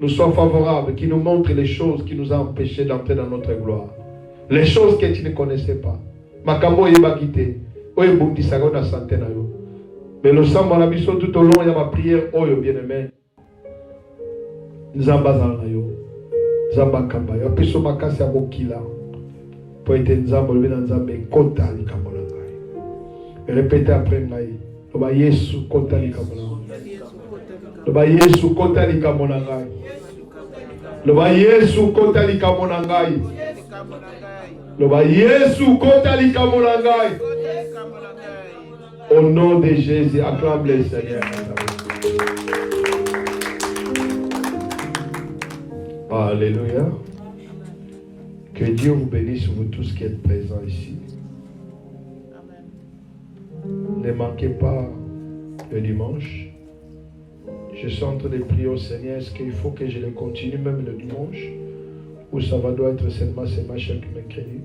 nous soit favorable, qu'il nous montre les choses qui nous ont empêchés d'entrer dans notre gloire. Les choses que tu ne connaissais pas. Makambo yeba kite, oye bundi sago na santé na yo. Mais le sang mon abisso tout au long il y a ma prière, oyo bien-aimé. Nzamba zala na yo. Nzamba kamba yo. Piso makasi ya mokila. Po ete nzamba lubina nzambe kota likambo na ngai. Répétez après ngai. Loba Yesu kota likambo na ngai. Loba Yesu kota likambo na ngai. Loba Yesu kota likambo na ngai. Loba Yesu kota likambo na ngai. Au nom de Jésus, acclame le Seigneur. Alléluia. Que Dieu vous bénisse, vous tous qui êtes présents ici. Ne manquez pas le dimanche. Je suis en train de prier au Seigneur. Est-ce qu'il faut que je le continue même le dimanche? Ou ça va doit être seulement chaque mercredi?